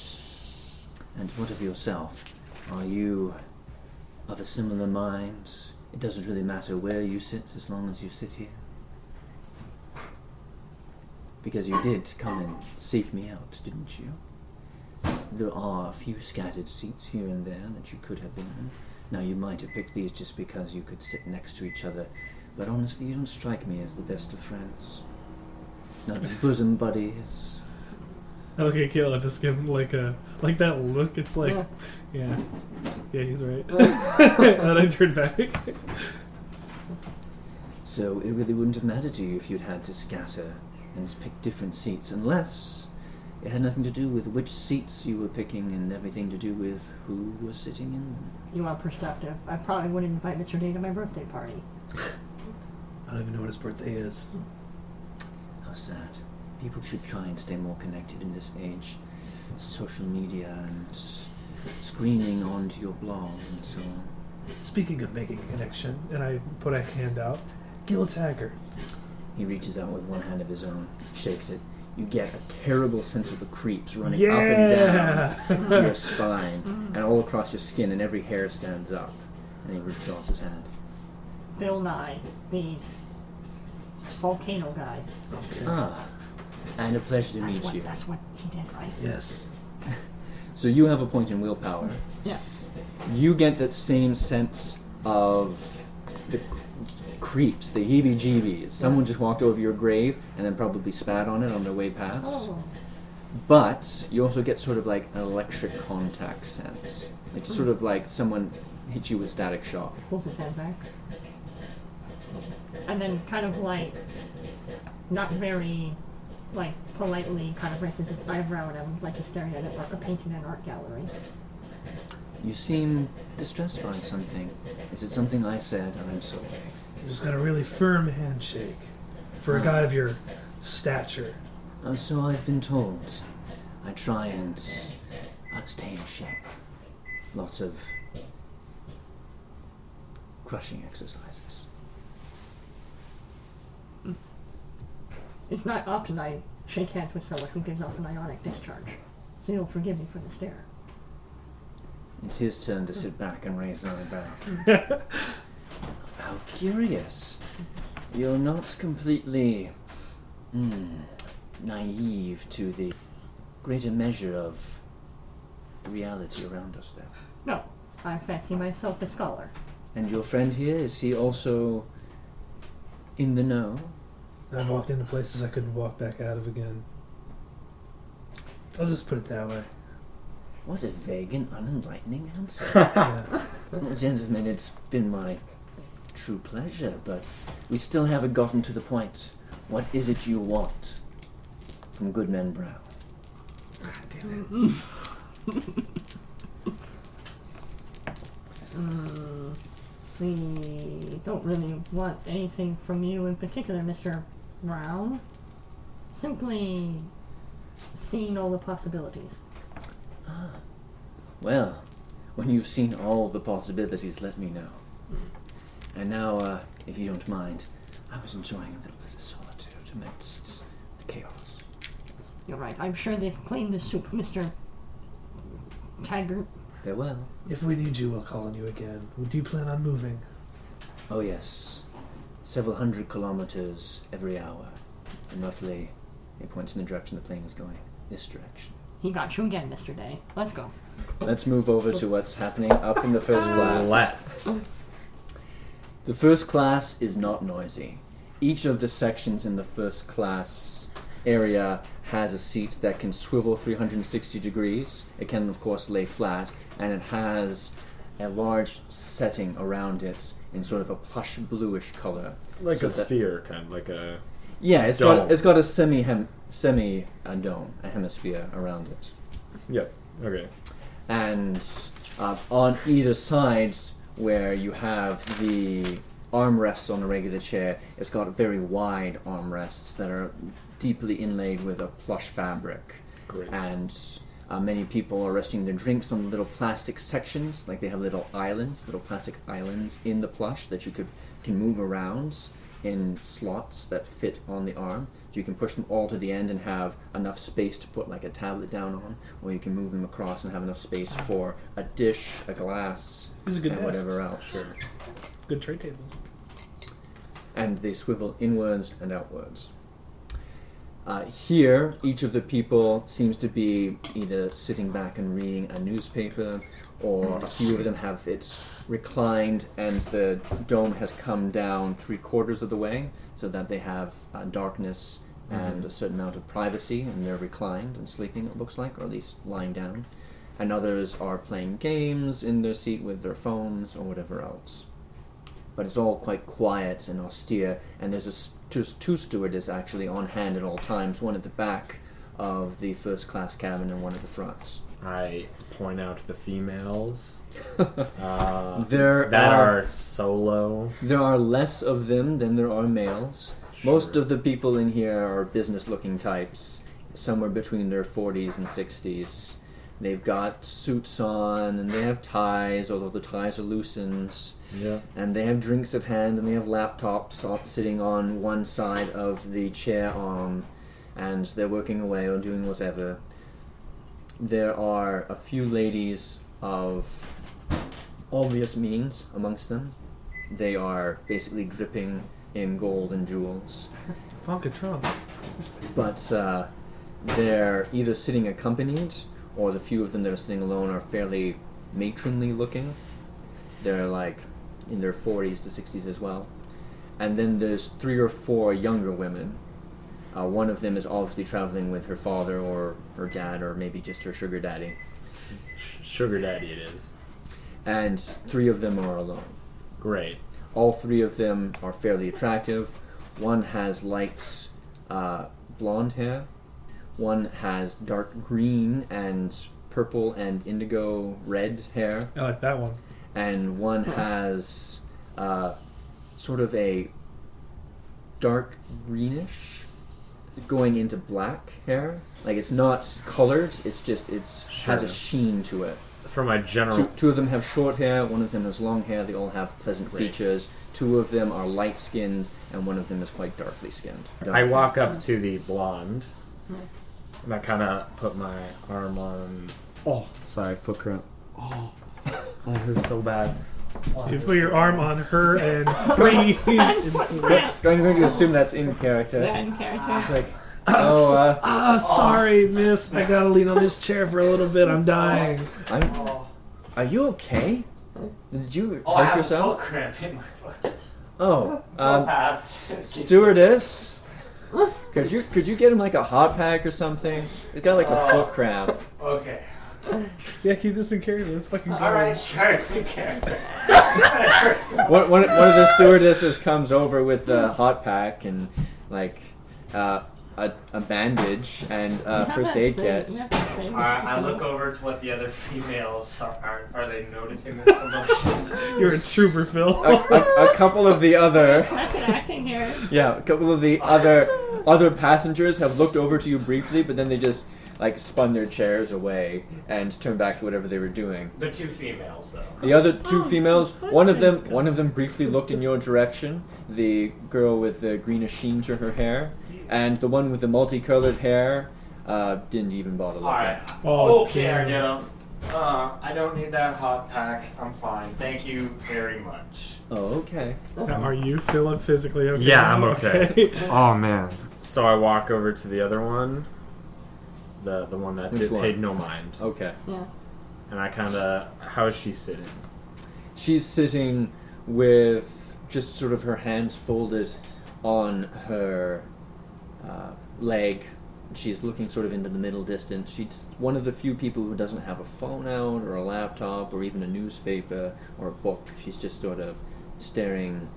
And what of yourself? Are you of a similar mind? It doesn't really matter where you sit as long as you sit here. Because you did come and seek me out, didn't you? There are a few scattered seats here and there that you could have been in. Now, you might have picked these just because you could sit next to each other, but honestly, you don't strike me as the best of friends. Not bosom buddies. Okay, Kayla, just give him like that look. It's like, yeah, he's right. And I turned back. So it really wouldn't have mattered to you if you'd had to scatter and pick different seats, unless it had nothing to do with which seats you were picking and everything to do with who was sitting in them. You are perceptive. I probably wouldn't invite Mr. Day to my birthday party. I don't even know what his birthday is. How sad. People should try and stay more connected in this age. Social media and screaming onto your blog and so on. Speaking of making a connection, and I put a hand out, Gil Tagger. He reaches out with one hand of his own, shakes it. You get a terrible sense of the creeps running up and down your spine and all across your skin, and every hair stands up. And he withdraws his hand. Bill Nye, the volcano guy. Okay. Ah, and a pleasure to meet you. That's what he did, right? Yes. So you have a point in willpower. Yes. You get that same sense of the creeps, the heebie-jeebies. Someone just walked over your grave and then probably spat on it on their way past. Oh. But you also get sort of like an electric contact sense. It's sort of like someone hit you with static shock. Pulls his head back. And then kind of like, not very, like, politely kind of raises his eyebrow at him like he's staring at a painting in an art gallery. You seem distressed by something. Is it something I said? I'm sorry. You just got a really firm handshake for a guy of your stature. So I've been told. I try and stay in shape. Lots of crushing exercises. It's not often I shake hands with someone who gives off an ionic discharge, so you'll forgive me for the stare. It's his turn to sit back and raise an eyebrow. How curious. You're not completely naive to the greater measure of reality around us there. No, I fancy myself a scholar. And your friend here, is he also in the know? I've walked into places I couldn't walk back out of again. I'll just put it that way. What a vague and unenlightening answer. Yeah. Well, gentlemen, it's been my true pleasure, but we still haven't gotten to the point. What is it you want from Goodman Brown? Damn We don't really want anything from you in particular, Mr. Brown. Simply seeing all the possibilities. Well, When you've seen all the possibilities, let me know. And now, if you don't mind, I was enjoying a little bit of solitude amidst the chaos. You're right. I'm sure they've cleaned the soup, Mr. Taggart. Farewell. If we need you, we'll call on you again. Do you plan on moving? Oh yes. Several hundred kilometers every hour. And roughly, it points in the direction the plane is going. This direction. He got you again, Mr. Day. Let's go. Let's move over to what's happening up in the first class. Let's. The first class is not noisy. Each of the sections in the first class area has a seat that can swivel 360 degrees. It can, of course, lay flat, and it has a large setting around it in sort of a plush bluish color. Like So a that- sphere, kind of like a... Yeah, it's Dome. got a semi dome, a hemisphere around it. Yep, okay. And on either side, where you have the armrests on a regular chair, it's got very wide armrests that are deeply inlaid with a plush fabric. Great. And many people are resting their drinks on little plastic sections, like they have little plastic islands in the plush that you can move around in slots that fit on the arm. So you can push them all to the end and have enough space to put like a tablet down on, or you can move them across and have enough space for a dish, a glass, These are good and desks. whatever else. Sure. Good tray tables. And they swivel inwards and outwards. Here, each of the people seems to be either sitting back and reading a newspaper, or a few of them have it reclined and the dome has come down 3/4 of the way so that they have darkness and a certain amount of privacy, and they're reclined and sleeping, it looks like, or at least lying down. And others are playing games in their seat with their phones or whatever else. But it's all quite quiet and austere, and there's two stewardesses actually on hand at all times, one at the back of the first class cabin and one at the front. I point out the females There that are- are solo. There are less of them than there are males. Most of the people in here are business-looking types, somewhere between their 40s and 60s. They've got suits on, and they have ties, although the ties are loosened. Yeah. And they have drinks at hand, and they have laptops all sitting on one side of the chair arm, and they're working away or doing whatever. There are a few ladies of obvious means amongst them. They are basically dripping in gold and jewels. Ponka Trump. But they're either sitting accompanied, or the few of them that are sitting alone are fairly matronly looking. They're like in their 40s to 60s as well. And then there's 3 or 4 younger women. One of them is obviously traveling with her father or her dad, or maybe just her sugar daddy. Sugar daddy it is. And 3 of them are alone. Great. All 3 of them are fairly attractive. One has light blonde hair. One has dark green and purple and indigo red hair. I like that one. And one has sort of a dark greenish going into black hair. Like, it's not colored, it's just has a Sure. sheen to it. For my general... Two of them have short hair, one of them has long hair, they all have pleasant Great. features. 2 of them are light skinned, and one of them is quite darkly skinned. I walk up to the blonde, and I kind of put my arm on... Oh, sorry, foot cramp. Oh, that hurts so bad. You put your arm on her and freeze instantly. Yeah. I'm going to assume that's in character. That in character. It's like, Sorry, miss. I gotta lean on this chair for a little bit. I'm dying. Are you okay? Did you I hurt have yourself? a foot cramp in my foot. Oh, Pass. stewardess, could you get him like a hot pack or something? He's got like a foot cramp. Okay. Yeah, keep this in character. Let's fucking go. Alright, sure, it's in character. One of the stewardesses comes over with the hot pack and like a bandage and first aid kit. I look over to what the other females are they noticing this commotion? You're a trooper, Phil. A couple of the other Method acting here. a couple of the other passengers have looked over to you briefly, but then they just like spun their chairs away and turned back to whatever they were doing. The two females, though. The other two females, one of them briefly looked in your direction. The girl with the greenish sheen to her hair, and the one with the multicolored hair didn't even bother looking. Alright. Oh, okay, I damn. get them. I don't need that hot pack. I'm fine. Thank you very much. Oh, okay. Now, are you feeling physically okay? Yeah, I'm okay. Oh, man. So I walk over to the other one. The one that Which one? paid no mind. Okay. Yeah. And I kind of... How is she sitting? She's sitting with just sort of her hands folded on her leg. She's looking sort of into the middle distance. She's one of the few people who doesn't have a phone out or a laptop or even a newspaper or a book. She's just sort of staring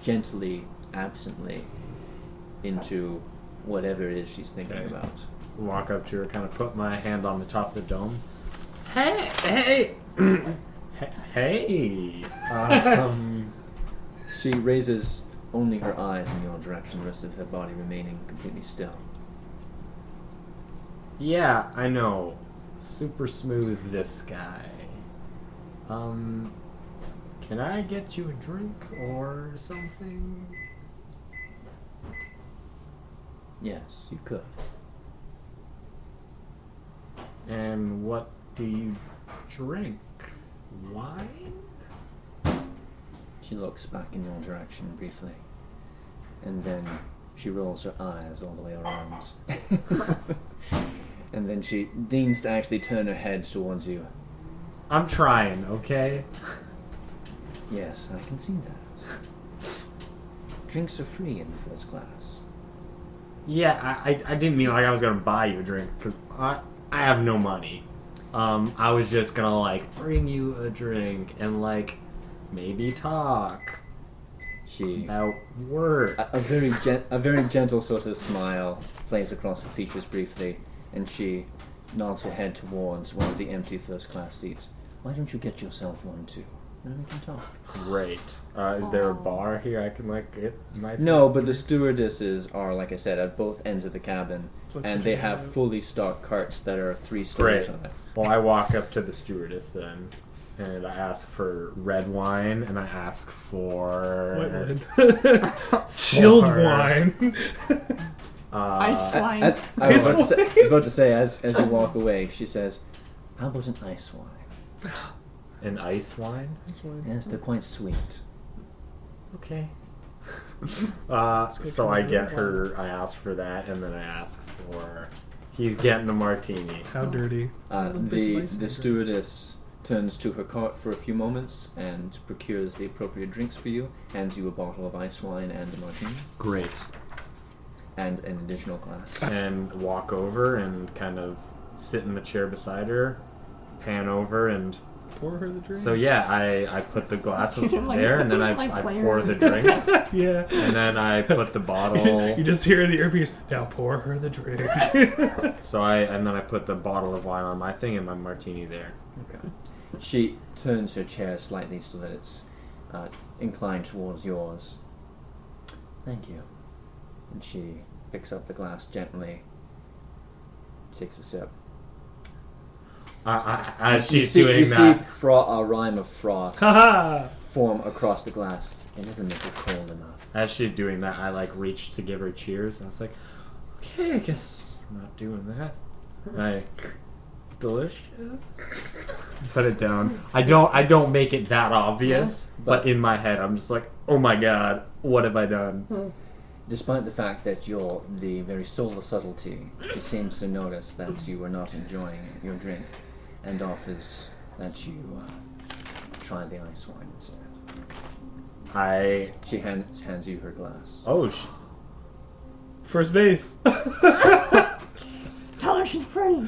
gently, absently into whatever it is she's thinking Okay. about. Walk up to her, kind of put my hand on the top of the dome. Hey! Hey! She raises only her eyes in your direction, the rest of her body remaining completely still. Yeah, I know. Super smooth, this guy. Can I get you a drink or something? Yes, you could. And what do you drink? Wine? She looks back in your direction briefly, and then she rolls her eyes all the way around. And then she deigns to actually turn her head towards you. I'm trying, okay? Yes, I can see that. Drinks are free in the first class. Yeah, I didn't mean like I was gonna buy you a drink, because I have no money. I was just gonna like bring you a drink and like maybe talk She about work. a very gentle sort of smile plays across her features briefly, and she nods her head towards one of the empty first class seats. Why don't you get yourself one too? And we can talk. Great. Is there a bar here I can like get myself? No, but the stewardesses are, like I said, at both ends of the cabin, Like and the they general- have fully stocked carts that are 3 stories Great. high. Well, I walk up to the stewardess then, and I ask for red wine, and I ask for Chilled For- wine. Ice wine. I was about to say, as you walk away, she says, "How about an ice wine?" an ice wine. Yes, they're quite sweet. Okay. So I get her. I ask for that, and then I ask for. He's getting a martini. How dirty. The stewardess turns to her cart for a few moments and procures the appropriate drinks for you, hands you a bottle of ice wine and a martini, Great. and an additional glass. And walk over and kind of sit in the chair beside her, pan over, and Pour her the drink. so yeah, I put the glass You didn't like- there, and then you I didn't like pour flavor. the drink, Yeah. and then I put the bottle. You just hear the earpiece. Now pour her the drink. And then I put the bottle of wine on my thing and my martini there. Okay. She turns her chair slightly so that it's inclined towards yours. Thank you. And she picks up the glass gently, takes a sip. As You she's see, doing you that, see a rime of frost Haha! form across the glass. It never make it cold enough. as she's doing that, I like reached to give her cheers, and I was like, "Okay, I guess I'm not doing that." I delicious. Put it down. I don't make it that obvious, but in my head, I'm just like, "Oh my god, what have I done?" Despite the fact that you're the very soul of subtlety, she seems to notice that you are not enjoying your drink and offers that you try the ice wine instead. She hands you her glass. First base. Tell her she's pretty.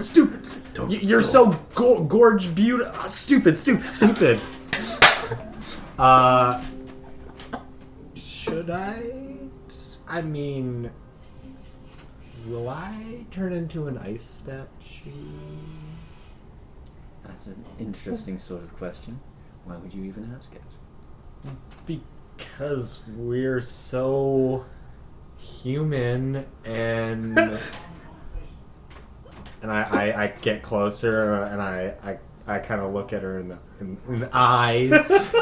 Stupid. You're so gorge beautiful. Stupid. Should I? I mean, will I turn into an ice statue? That's an interesting sort of question. Why would you even ask it? Because we're so human and and I get closer, and I kind of look at her in the eyes.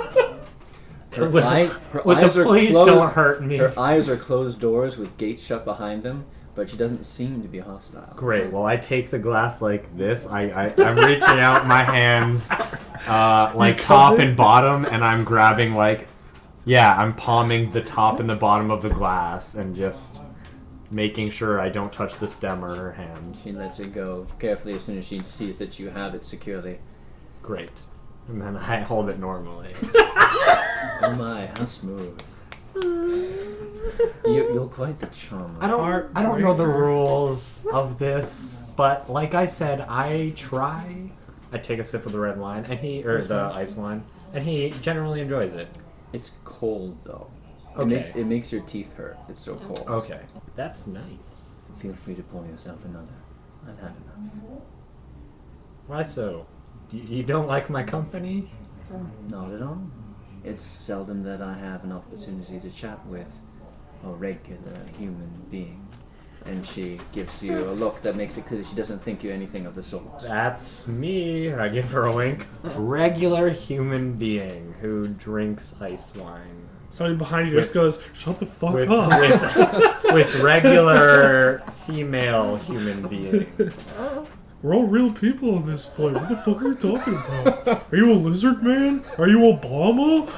Her with eyes the are please closed. don't hurt me. Her eyes are closed doors with gates shut behind them, but she doesn't seem to be hostile. Great. Well, I take the glass like this. I'm reaching out my hands, like top and bottom, and I'm grabbing I'm palming the top and the bottom of the glass, and just making sure I don't touch the stem or her hand. She lets it go carefully as soon as she sees that you have it securely. Great. And then I hold it normally. Oh my, how smooth. You're quite the charmer. I don't know the rules of this, but like I said, I try. I take a sip of the red wine, the ice wine, and he generally enjoys it. It's cold though. Okay. It makes your teeth hurt. It's so cold. Okay. That's nice. Feel free to pour yourself another. I've had enough. Why so? You don't like my company? Not at all. It's seldom that I have an opportunity to chat with a regular human being. And she gives you a look that makes it clear that she doesn't think you're anything of the sort. That's me. I give her a wink. A regular human being who drinks ice wine. Somebody behind you just goes, "Shut the fuck With, up." with regular female human being. We're all real people in this flight. What the fuck are you talking about? Are you a lizard man? Are you Obama?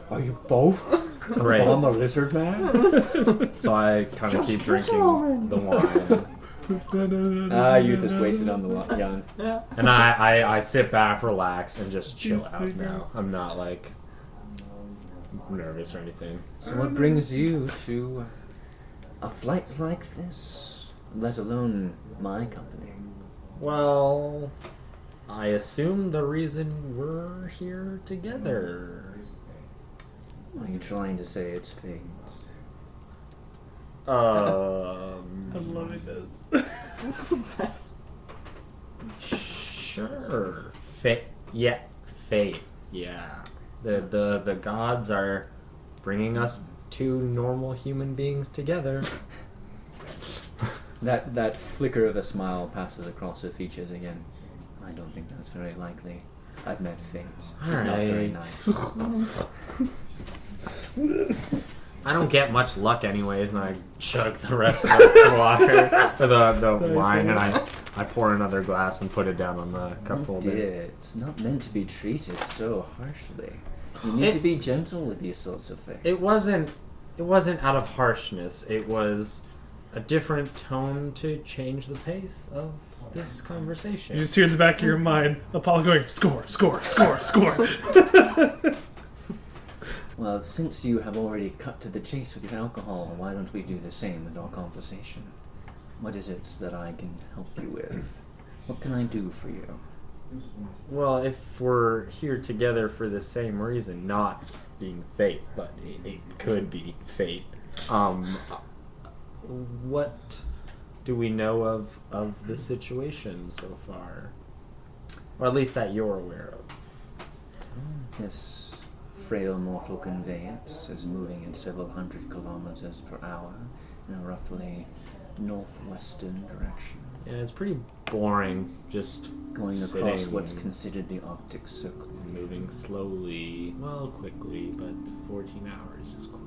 Are you both? Right. I'm a lizard man? So I kind of keep drinking the wine. Youth is wasted on the young. Yeah. And I sit back, relax, and just chill out now. I'm not nervous or anything. So what brings you to a flight like this? Let alone my company. Well, I assume the reason we're here together. Are you trying to say it's fate? I'm loving this. Sure. Fate. Yeah. Fate. Yeah. The gods are bringing us two normal human beings together. That flicker of a smile passes across her features again. I don't think that's very likely. I've met fate. She's not very nice. I don't get much luck anyways, and I chug the rest of the water, or the wine, and I pour another glass and put it down on the cup holder. Dear, it's not meant to be treated so harshly. You need to be gentle with these sorts of things. It wasn't out of harshness. It was a different tone to change the pace of this conversation. You just hear in the back of your mind Apollo going, "Score, score, score, score." Well, since you have already cut to the chase with your alcohol, why don't we do the same with our conversation? What is it that I can help you with? What can I do for you? Well, if we're here together for the same reason, not being fate, but it could be fate, what do we know of the situation so far? Or at least that you're aware of. This frail mortal conveyance is moving at several hundred kilometers per hour in a roughly northwestern direction. Yeah, it's pretty boring, just Going sitting across what's considered the Arctic Circle. moving slowly, quickly, but 14 hours is quick.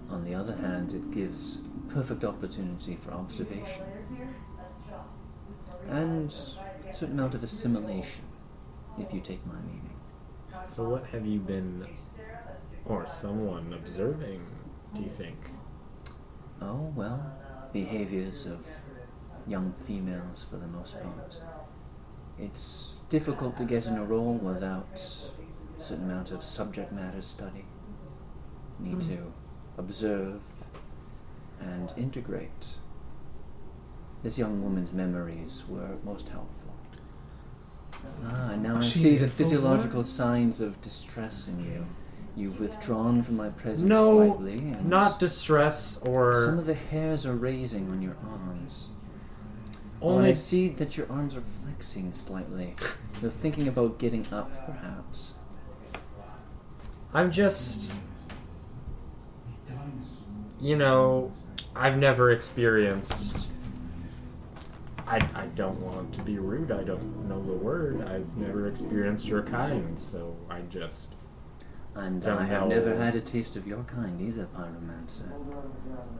On the other hand, it gives perfect opportunity for observation and a certain amount of assimilation, if you take my meaning. So what have you been, or someone, observing, do you think? Oh, well, behaviors of young females for the most part. It's difficult to get in a role without a certain amount of subject matter study. You need to observe and integrate. This young woman's memories were most helpful. Now I see the physiological signs of distress in you. You've withdrawn from my presence slightly. And not distress or... some of the hairs are raising on your arms. Only... I see that your arms are flexing slightly. You're thinking about getting up, perhaps. I'm just... I've never experienced I don't want to be rude. I don't know the word. I've never experienced your kind, so I just... And Don't I have know. never had a taste of your kind either, Pyromancer.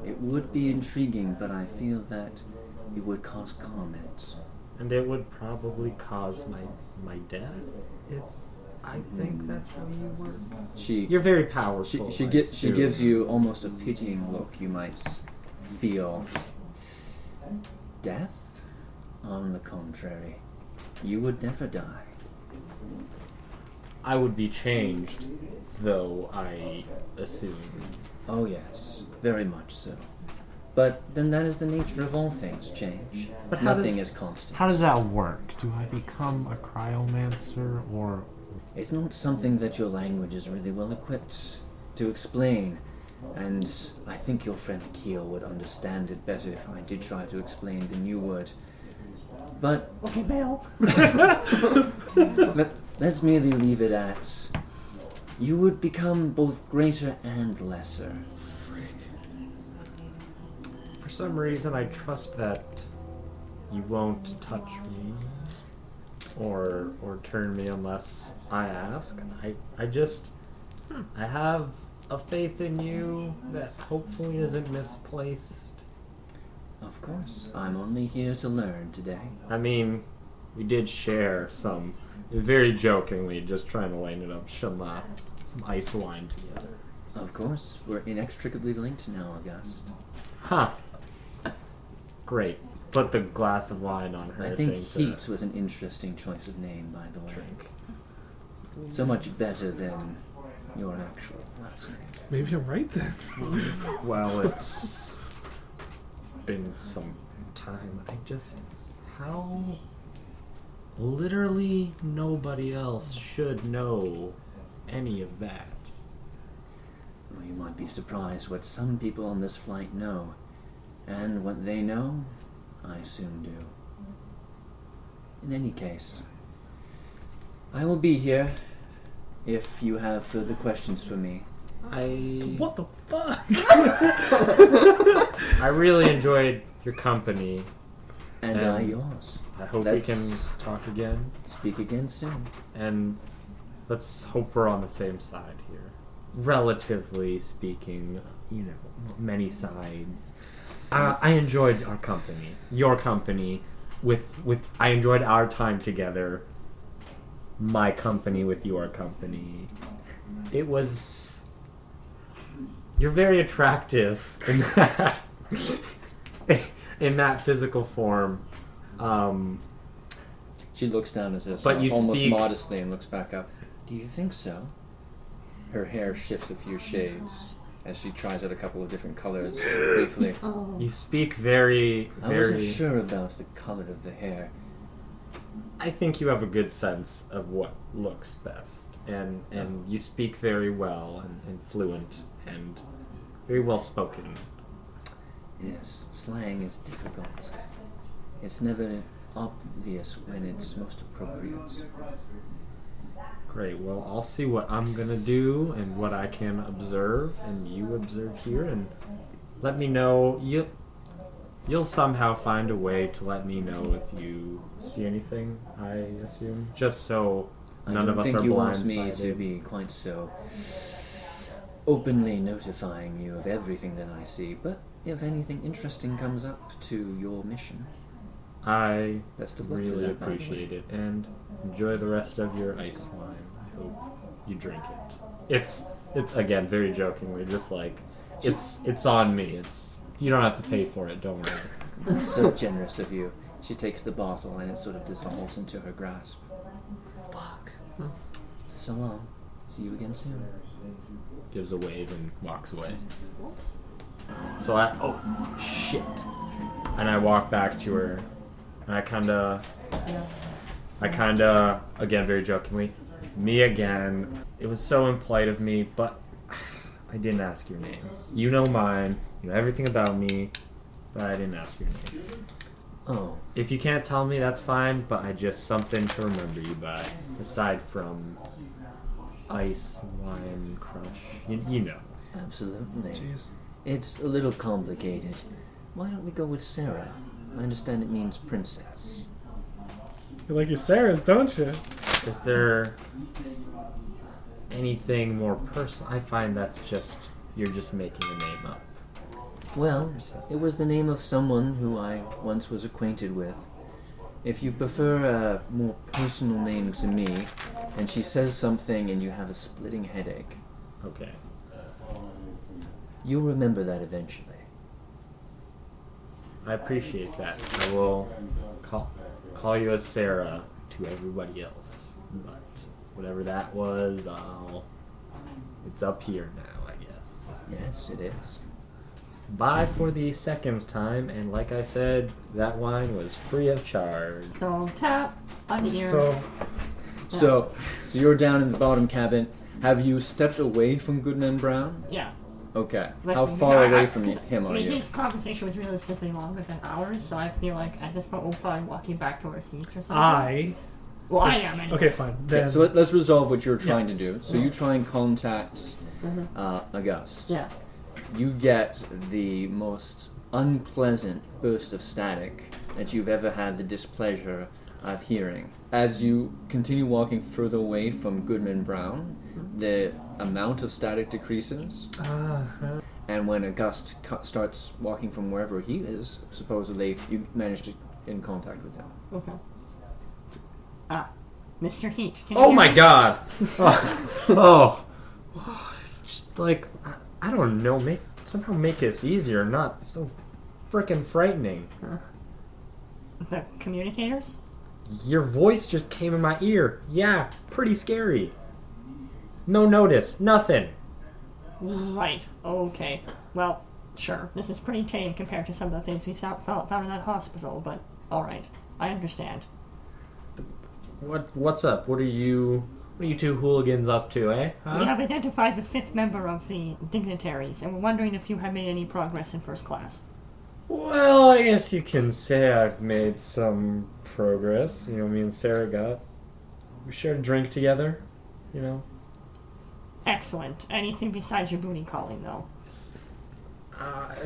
It would be intriguing, but I feel that it would cause comment. And it would probably cause my death if I think that's how you work. You're very powerful. She gives you almost a pitying look. You might feel death. On the contrary, you would never die. I would be changed, though, I assume. Oh yes, very much so. But then that is the nature of all things, change. But how Nothing does- is constant. How does that work? Do I become a cryomancer, or... It's not something that your language is really well equipped to explain. And I think your friend Keel would understand it better if I did try to explain than you would. But Okay, Bill. let's merely leave it at you would become both greater and lesser. For some reason, I trust that you won't touch me or turn me unless I ask. I just... I have a faith in you that hopefully isn't misplaced. Of course, I'm only here to learn today. I mean, we did share some, very jokingly, just trying to line it up, some ice wine together. Of course, we're inextricably linked now, August. Huh. Great. Put the glass of wine on her I think thing Heat to was an interesting choice of name, by the way. drink. So much better than your actual last name. Maybe I'm right then. Well, it's been some time. How literally nobody else should know any of that. Well, you might be surprised what some people on this flight know. And what they know, I soon do. In any case, I will be here if you have further questions for me. What the fuck? I really enjoyed your company. And And I yours. I hope we can talk again. Speak again soon. And let's hope we're on the same side here. Relatively speaking, many sides. I enjoyed our company. Your company. I enjoyed our time together. My company with your company. It was... You're very attractive in that physical form. She looks down at herself But you almost speak- modestly and looks back up. Do you think so? Her hair shifts a few shades as she tries out a couple of different colors briefly. Oh. You speak very, I very... wasn't sure about the color of the hair. I think you have a good sense of what looks best. And you speak very well and fluent and very well spoken. Yes, slang is difficult. It's never obvious when it's most appropriate. Great. Well, I'll see what I'm gonna do and what I can observe, and you observe here, and let me know. You'll somehow find a way to let me know if you see anything. I assume, just so none of us are I don't think you want me blindsided. to be quite so openly notifying you of everything that I see, but if anything interesting comes up to your mission, I best of luck with really that, by the way. appreciate it, and enjoy the rest of your ice wine. I hope you drink it. It's again very jokingly, just like it's on me. You don't have to pay for it. Don't worry. That's so generous of you. She takes the bottle and it sort of dissolves into her grasp. Fuck. So long. See you again soon. Gives a wave and walks away. Whoops. So shit. And I walk back to her, and I kinda, again very jokingly, me again. It was so impolite of me, but I didn't ask your name. You know mine. You know everything about me, but I didn't ask your name. Oh, If you can't tell me, that's fine, but I just something to remember you by, aside from ice, wine, crush. You know. absolutely. Jeez. It's a little complicated. Why don't we go with Sarah? I understand it means princess. You like your Sarahs, don't you? Is there anything more personal? I find that's just you're just making a name up. Well, it was the name of someone who I once was acquainted with. If you prefer a more personal name to me, and she says something and you have a splitting headache, Okay. you'll remember that eventually. I appreciate that. I will call you as Sarah to everybody else. But whatever that was, it's up here now, I guess. Yes, it is. Bye for the second time, and like I said, that wine was free of charge. So tap on the ear. So you're down in the bottom cabin. Have you stepped away from Goodman Brown? Yeah. Okay. Like, How far I- away I- from him I are mean, you? his conversation was realistically longer than ours, so I feel like at this point we'll probably walk you back to our seats or something. Well, I am. Anyways. Okay, fine. Then Okay, so let's resolve what you're trying to do. So you try and contact August. Yeah. You get the most unpleasant burst of static that you've ever had the displeasure of hearing. As you continue walking further away from Goodman Brown, the amount of static decreases. And when August starts walking from wherever he is, supposedly, you manage to get in contact with him. Okay. Mr. Heat. Can you Oh hear my me? god! Oh. Just like, I don't know, somehow make this easier, not so freaking frightening. The communicators? Your voice just came in my ear. Yeah, pretty scary. No notice, nothing. Right. Okay. Well, sure. This is pretty tame compared to some of the things we found in that hospital, but alright. I understand. What's up? What are you two hooligans up to, eh? Huh? We have identified the 5th member of the dignitaries, and we're wondering if you have made any progress in first class. Well, I guess you can say I've made some progress. You know, me and Sarah we shared a drink together, you know. Excellent. Anything besides your booty calling, though?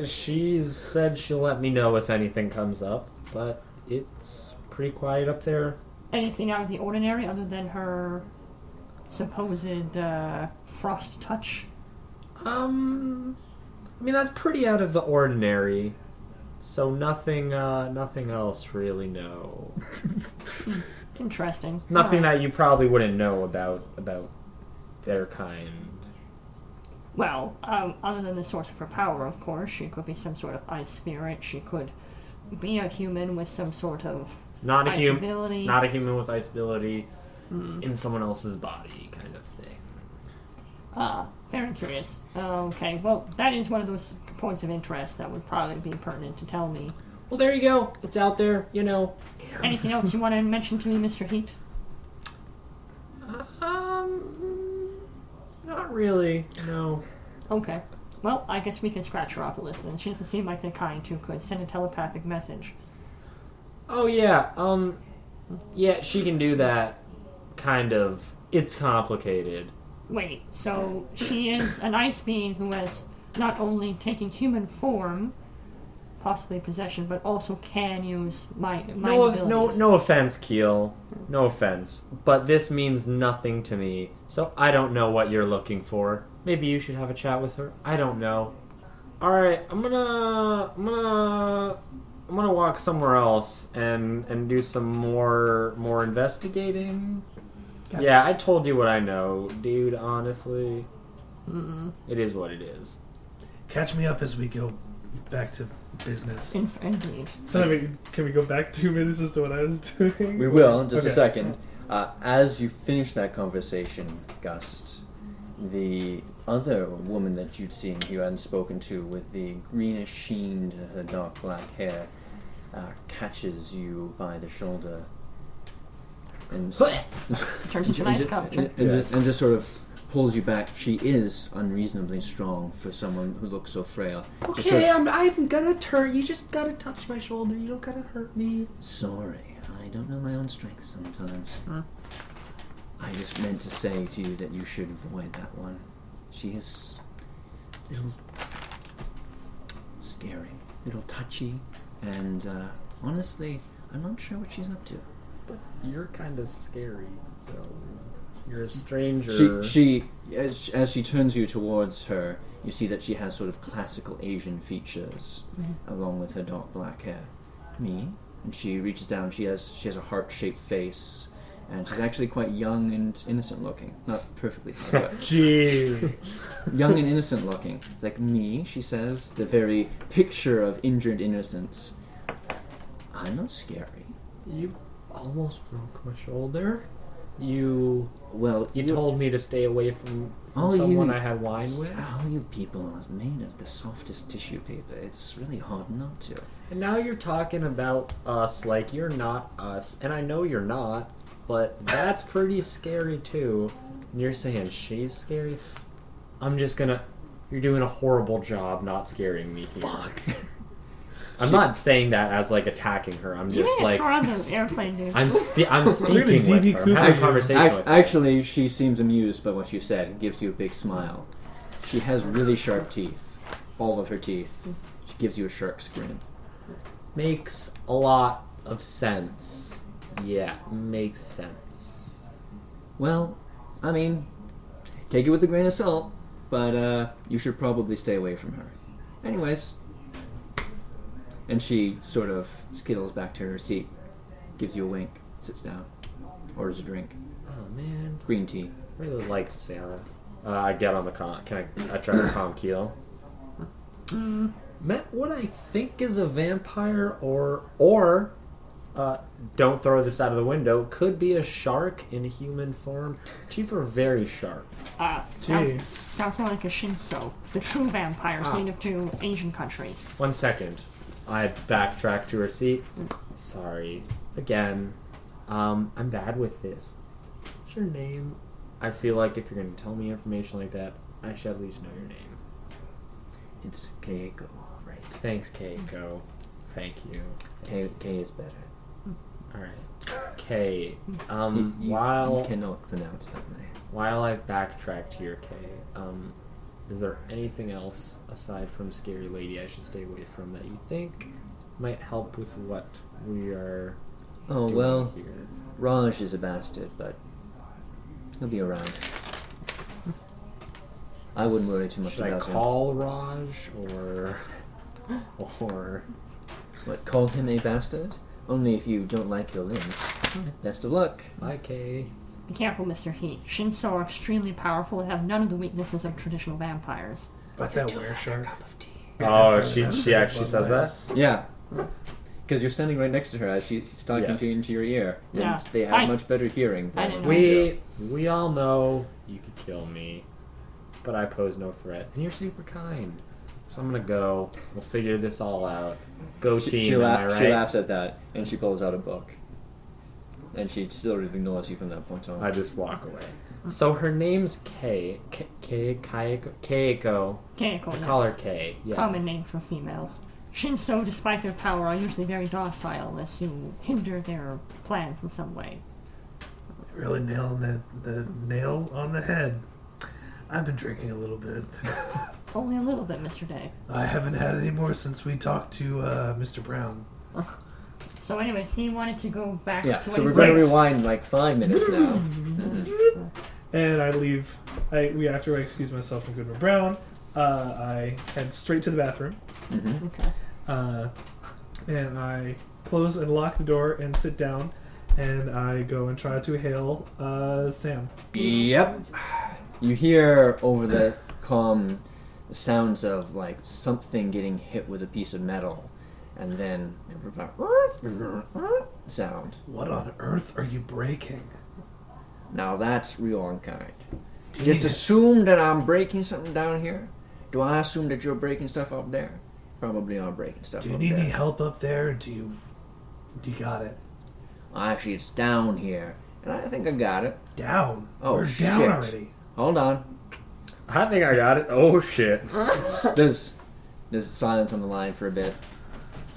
She's said she'll let me know if anything comes up, but it's pretty quiet up there. Anything out of the ordinary other than her supposed frost touch? I mean, that's pretty out of the ordinary. So nothing else really, no. Interesting. Nothing Alright. that you probably wouldn't know about their kind. Well, other than the source of her power, of course, she could be some sort of ice spirit. She could be a human with some sort of Not a ice ability. Not a human with ice ability in someone else's body, kind of thing. Very curious. Okay, well, that is one of those points of interest that would probably be pertinent to tell me. Well, there you go. It's out there, you know. Anything else you want to mention to me, Mr. Heat? Not really. No. Okay. Well, I guess we can scratch her off the list then. She doesn't seem like the kind who could send a telepathic message. Oh yeah. Yeah, she can do that. Kind of. It's complicated. Wait, so she is an ice being who has not only taken human form, possibly possession, but also can use mind abilities. No offense, Keel. No offense. But this means nothing to me. So I don't know what you're looking for. Maybe you should have a chat with her. I don't know. Alright, I'm gonna walk somewhere else and do some more investigating. Got Yeah, I told you what I know, dude, honestly. Mm-mm. It is what it is. Catch me up as we go back to business. Indeed. So can we go back 2 minutes as to what I was doing? We will in just a Okay. second. As you finish that conversation, Gust, the other woman that you'd seen you hadn't spoken to with the greenish sheen to her dark black hair catches you by the shoulder and Turns into an ice sculpture. and just sort of pulls you back. She is unreasonably strong for someone who looks so frail. Just sort of, I'm gonna turn. You just gotta touch my shoulder. You don't gotta hurt me. sorry, I don't know my own strength sometimes. Huh? I just meant to say to you that you should avoid that one. She is a little scary, a little touchy, and Honestly, I'm not sure what she's up to. But you're kind of scary, though. You're a stranger. As she turns you towards her, you see that she has sort of classical Asian features, along with her dark black hair. Me? And she reaches down. She has a heart-shaped face, and she's actually quite young and innocent looking. Not perfectly, but Gee. young and innocent looking. It's like me, she says, the very picture of injured innocence. I'm not scary. You almost broke my shoulder. Well, You told me to stay away from someone I had wine with. All you people are made of the softest tissue paper. It's really hard not to. And now you're talking about us like you're not us. And I know you're not, but that's pretty scary too. And you're saying she's scary? I'm just gonna... You're doing a horrible job not scaring me here. Fuck. I'm not saying that as like attacking her. I'm just like... throw on the airplane, dude. I'm speaking with her. I'm having a conversation with her. Actually, she seems amused by what you said. It gives you a big smile. She has really sharp teeth. All of her teeth. She gives you a shark's grin. Makes a lot of sense. Yeah, makes sense. Well, I mean, take it with a grain of salt, but you should probably stay away from her. Anyways. And she sort of skittles back to her seat, gives you a wink, sits down, orders a drink. Oh, man. Green tea. Really liked Sarah. I get on the con. Can I try to calm Kilo? Met what I think is a vampire or don't throw this out of the window, could be a shark in human form. Teeth are very sharp. Sounds more like a Shinso, the true vampires native to Asian countries. 1 second. I backtrack to her seat. Sorry. Again. I'm bad with this. What's your name? I feel like if you're going to tell me information like that, I should at least know your name. It's Keiko, right? Thanks, Keiko. Thank you. K is better. Alright. K. You cannot pronounce that name. While I backtrack to your K, is there anything else aside from Scary Lady I should stay away from that you think might help with what we are doing here? Raj is a bastard, but he'll be around. I wouldn't worry too much Should about I call Raj or What, call him a bastard? Only if you don't like your limbs. Best of luck. Bye, Kay. Be careful, Mr. Heat. Shinso are extremely powerful and have none of the weaknesses of traditional vampires. But that were-shark. Oh, she actually says that? Yeah. Because you're standing right next to her as she's talking to you into your ear. And Yeah. they have much better hearing I than didn't know. We all know you could kill me, but I pose no threat. And you're super kind. So I'm gonna go. We'll figure this all out. Go team, am I right? She laughs at that, and she pulls out a book. And she still ignores you from that point on. I just walk away. So her name's Kay. Keiko. Keiko, I call her Kay. Yeah. common name for females. Shinso, despite their power, are usually very docile unless you hinder their plans in some way. Really nailing the nail on the head. I've been drinking a little bit. Only a little bit, Mr. Day. I haven't had any more since we talked to Mr. Brown. So anyways, he wanted to go back to what so he we're going to was- rewind like 5 minutes now. And I leave. After I excuse myself from Goodman Brown, I head straight to the bathroom. Mm-hmm. Okay. And I close and lock the door and sit down. And I go and try to hail Sam. Yep. You hear over the comm sounds of like something getting hit with a piece of metal, and then sound. What on earth are you breaking? Now that's real unkind. Just assume that I'm breaking something down here. Do I assume that you're breaking stuff up there? Probably I'm breaking stuff Do you up need there. any help up there? Or do you got it? Actually, it's down here, and I think I got it. Down? Oh, We're shit. down already. Hold on. I think I got it. Oh shit. There's silence on the line for a bit.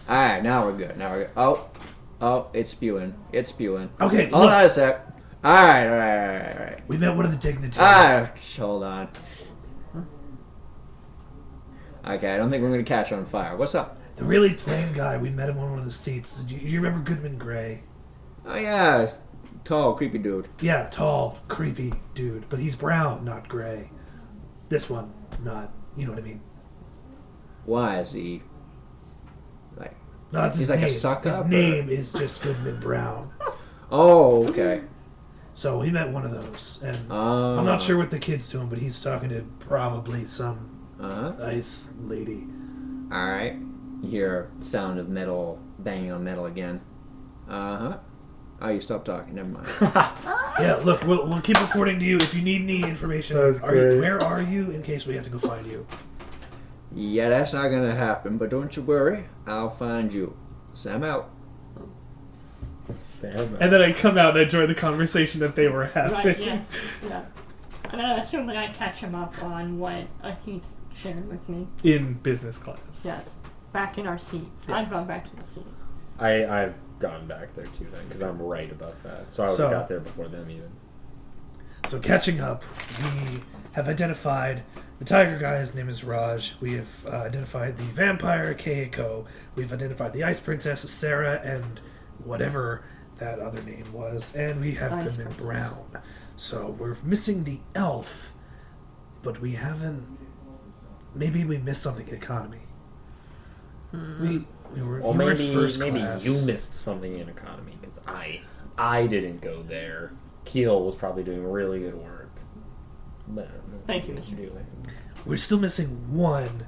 Alright, now we're good. Oh, it's spewing. It's spewing. Okay, Hold look. on a sec. Alright. We met one of the dignitaries. Hold on. Okay, I don't think we're gonna catch on fire. What's up? The really plain guy, we met him on one of the seats. Do you remember Goodman Gray? Oh yeah, tall, creepy dude. Yeah, tall, creepy dude. But he's brown, not gray. This one, not. You know what I mean? Why is he like? No, that's He's his like a name. suck His up, name is just Goodman Brown. Oh, okay. So we met one of those, and Oh. I'm not sure what the kid's doing, but he's talking to probably some Uh-huh. nice lady. All right. You hear sound of metal banging on metal again. Uh-huh. Oh, you stopped talking. Never mind. Yeah, look, we'll keep reporting to you if you need any information. That's great. Where are you in case we have to go find you? Yeah, that's not gonna happen, but don't you worry. I'll find you. Sam out. Sam. And then I come out and I join the conversation that they were having. Right, yes. Yeah. And then assuming I catch him up on what he shared with me. In business class. Yes. Back in our seats. Yes. I've gone back to the seat. I've gone back there too then, because I'm right above that. So I would have got there before them even. So catching up, we have identified the tiger guy. His name is Raj. We have identified the vampire Keiko. We've identified the ice princess Sarah and whatever that other name was, and we have Ice Goodman princess. Brown. So we're missing the elf, but we haven't. Maybe we missed something in economy. We were. Well, you were in maybe first class. you missed something in economy, because I didn't go there. Keel was probably doing really good work. But I don't know Thank you, what Mr. you're doing. We're still missing one,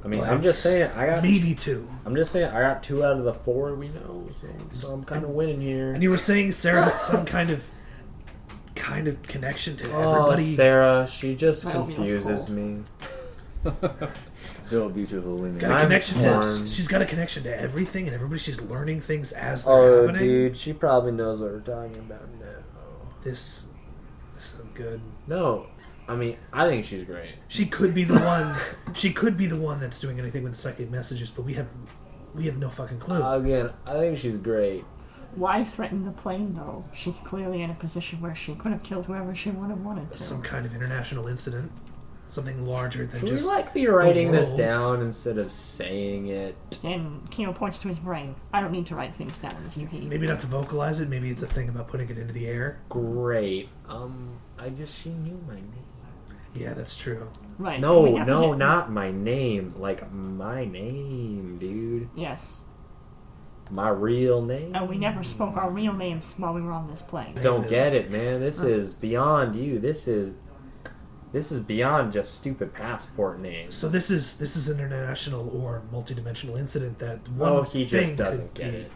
I mean, But I'm just saying, maybe two. I'm just saying, I got 2 out of the 4 we know, so I'm kind of winning here. And you were saying Sarah has some kind of connection to everybody. Sarah, she just My oatmeal's confuses cold. me. So beautiful women. Got a I'm connection torn. to. She's got a connection to everything and everybody. She's learning things as they're Oh, happening. dude, she probably knows what we're talking about now. This is good. No, I mean, I think she's great. She could be the one. She could be the one that's doing anything with the psychic messages, but we have no fucking clue. Again, I think she's great. Why threaten the plane, though? She's clearly in a position where she could have killed whoever she would have wanted to. Some kind of international incident, something larger than Should just. we be writing this world. down instead of saying it? And Keo points to his brain. I don't need to write things down, Mr. Heath. Maybe not to vocalize it. Maybe it's a thing about putting it into the air. Great. She knew my name. Yeah, that's true. Right. No, we definitely- not my name. Like, my name, dude. Yes. My real name. And we never spoke our real names while we were on this plane. Don't get it, man. This is beyond you. This is beyond just stupid passport names. So this is an international or multidimensional incident that one He thing just doesn't could get be. it.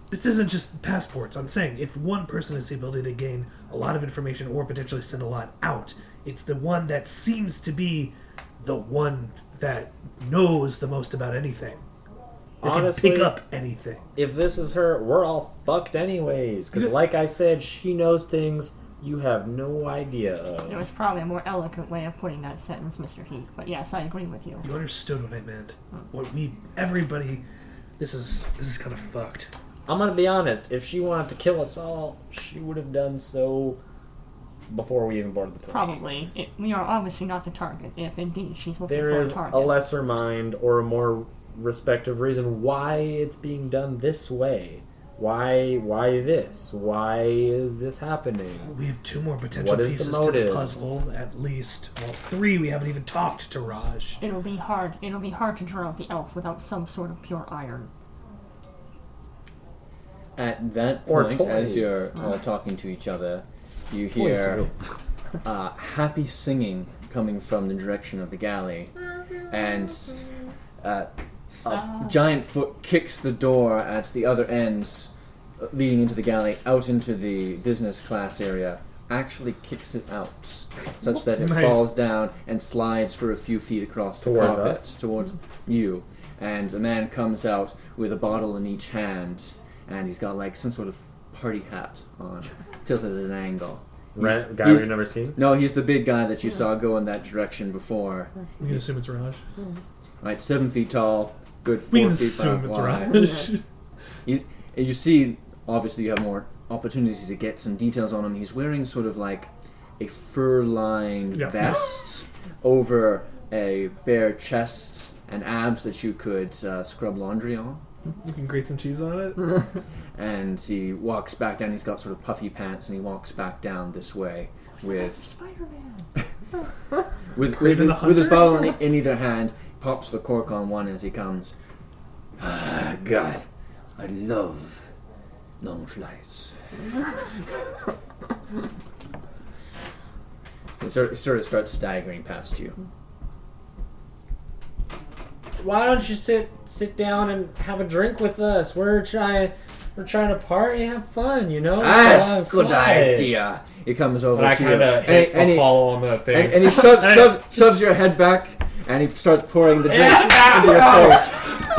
This isn't just passports. I'm saying if one person has the ability to gain a lot of information or potentially send a lot out, it's the one that seems to be the one that knows the most about anything. They Honestly, can pick up anything. If this is her, we're all fucked anyways. Because, like I said, she knows things you have no idea of. There was probably a more eloquent way of putting that sentence, Mr. Heath. But yes, I agree with you. You understood what I meant. Everybody. This is kind of fucked. I'm gonna be honest. If she wanted to kill us all, she would have done so before we even boarded the plane. Probably. We are obviously not the target, if indeed she's looking There for is a target. a lesser mind or a more respective reason why it's being done this way. Why this? Why is this happening? We have 2 more potential What is the pieces to the motive? puzzle, at least. Well, 3. We haven't even talked to Raj. It'll be hard to draw out the elf without some sort of pure iron. At that Or point, as toys. you're all talking to each other, you hear happy singing coming from the direction of the galley, and a giant foot kicks the door at the other ends, leading into the galley, out into the business class area. Actually kicks it out, such that it Nice. falls down and slides for a few feet across the Towards carpet us? towards you. And a man comes out with a bottle in each hand, and he's got like some sort of party hat on, tilted at an angle. Guy we've never seen? No, he's the big guy that you saw go in that direction before. We can assume it's Raj. Right, 7 feet tall, good 4 We can feet assume wide. it's Raj. You see, obviously you have more opportunities to get some details on him. He's wearing sort of like a fur-lined Yeah. vest over a bare chest and abs that you could scrub laundry on. You can grate some cheese on it. And he walks back down. He's got sort of puffy pants, and he walks back down this way with Spider-Man. with Craven the his Hunter? bottle in either hand. Pops the cork on one as he comes. Ah, God, I love long flights. He sort of starts staggering past you. Why don't you sit down and have a drink with us? We're trying to party, have fun, you know. That's good idea. He comes over And I to kind you, of hit Apollo on the thing. and he shoves your head back, and he starts pouring the drink into your face.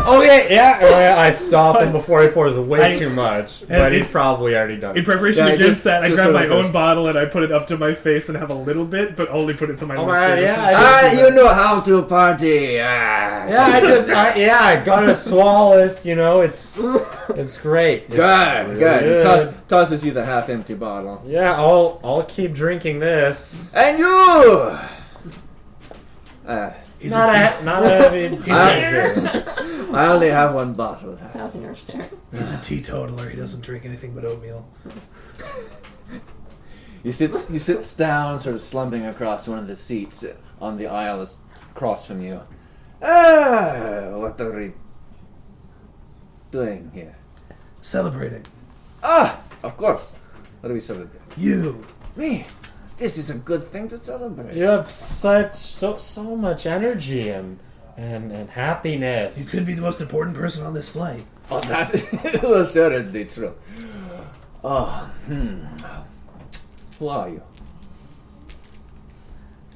Yeah. I stop him before he pours way too much, but he's probably already done. In preparation Yeah, against that, I just grab sort my of own goes. bottle and I put it up to my face and have a little bit, but only put it to my lips. my so God, this yeah, is- You know how to party. I gotta swallow this. You know, it's great. It's Good, really good. He good. tosses you the half-empty bottle. Yeah, I'll keep drinking this. And you! He's Not a a heavy. I only have one bottle. Thousand year stare. He's a teetotaler. He doesn't drink anything but oatmeal. He sits down, sort of slumping across one of the seats on the aisle across from you. What are we doing here? Celebrating. Of course. What are we celebrating? You. Me. This is a good thing to celebrate. You have so much energy and happiness. You could be the most important person on this flight. Oh, that is assuredly true. Who are you?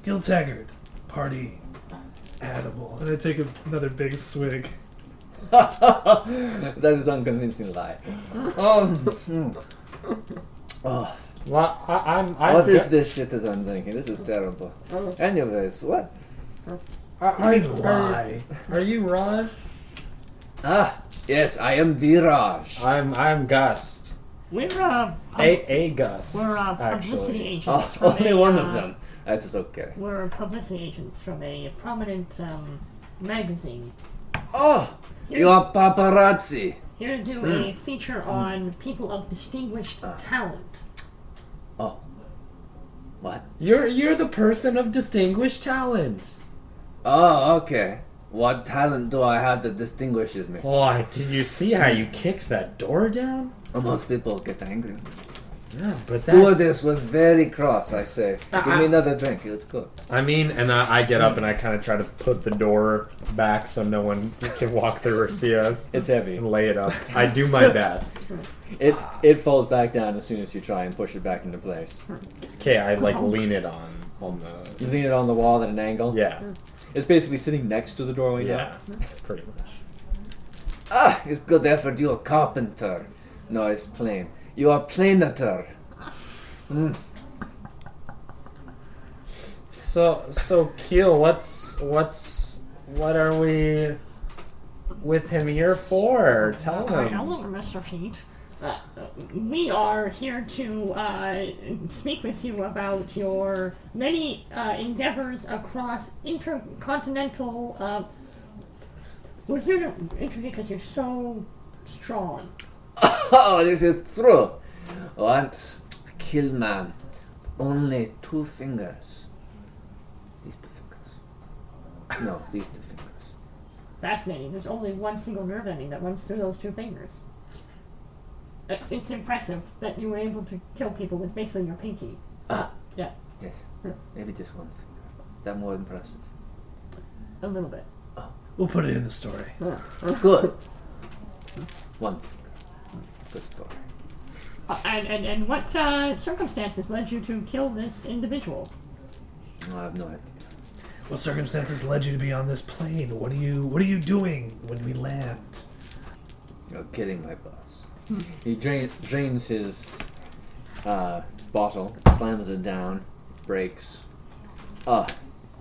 Gil Taggart. Party animal. And I take another big swig. That is unconvincing lie. Well, I'm What is this shit that I'm drinking? This is terrible. Anyways, what? Why? Are you Raj? Yes, I am the Raj. I'm Gust. We're A Gust. we're publicity actually. agents. Oh, from only a, one of them. That is okay. We're publicity agents from a prominent magazine. Oh, Here, you are paparazzi. here to do a feature on people of distinguished talent. Oh, what? You're the person of distinguished talent. Oh, okay. What talent do I have that distinguishes me? Boy, did you see how you kicked that door down? Most people get angry. Yeah, but Stewardess was very cross, I say. Give me another drink, it's good. I mean, and I get up and I kind of try to put the door back so no one can walk through or see us. It's heavy. And lay it up. I do my best. It falls back down as soon as you try and push it back into place. Okay, I lean it on the. You lean it on the wall at an angle. Yeah, It's basically sitting next to the doorway now. yeah, pretty much. It's good effort, you are carpenter. No, it's plain. You are planator. So Keel, what are we with him here for? Tell him. Hello, Mr. Feet. We are here to speak with you about your many endeavors across intercontinental. We're here to introduce because you're so strong. Oh, this is true. Once I killed man. Only 2 fingers. These 2 fingers. No, these 2 fingers. Fascinating. There's only one single nerve ending that runs through those 2 fingers. It's impressive that you were able to kill people with basically your pinky. Yeah, Yes. Maybe just 1 finger. That more impressive. a little bit. We'll put it in the story. Good. 1 finger. Good story. And what circumstances led you to kill this individual? I have no idea. What circumstances led you to be on this plane? What are you doing when we land? You're kidding my boss. He drains his bottle, slams it down, breaks. I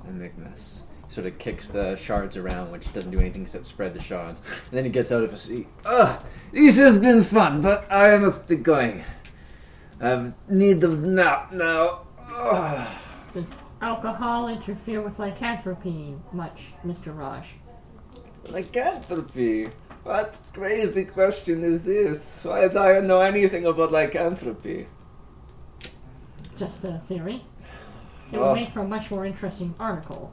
make a mess. He sort of kicks the shards around, which doesn't do anything except spread the shards. And then he gets out of his seat. This has been fun, but I must be going. I have need of nap now. Does alcohol interfere with lycanthropy much, Mr. Raj? Lycanthropy? What crazy question is this? Why do I know anything about lycanthropy? Just a theory. It Oh. would make for a much more interesting article.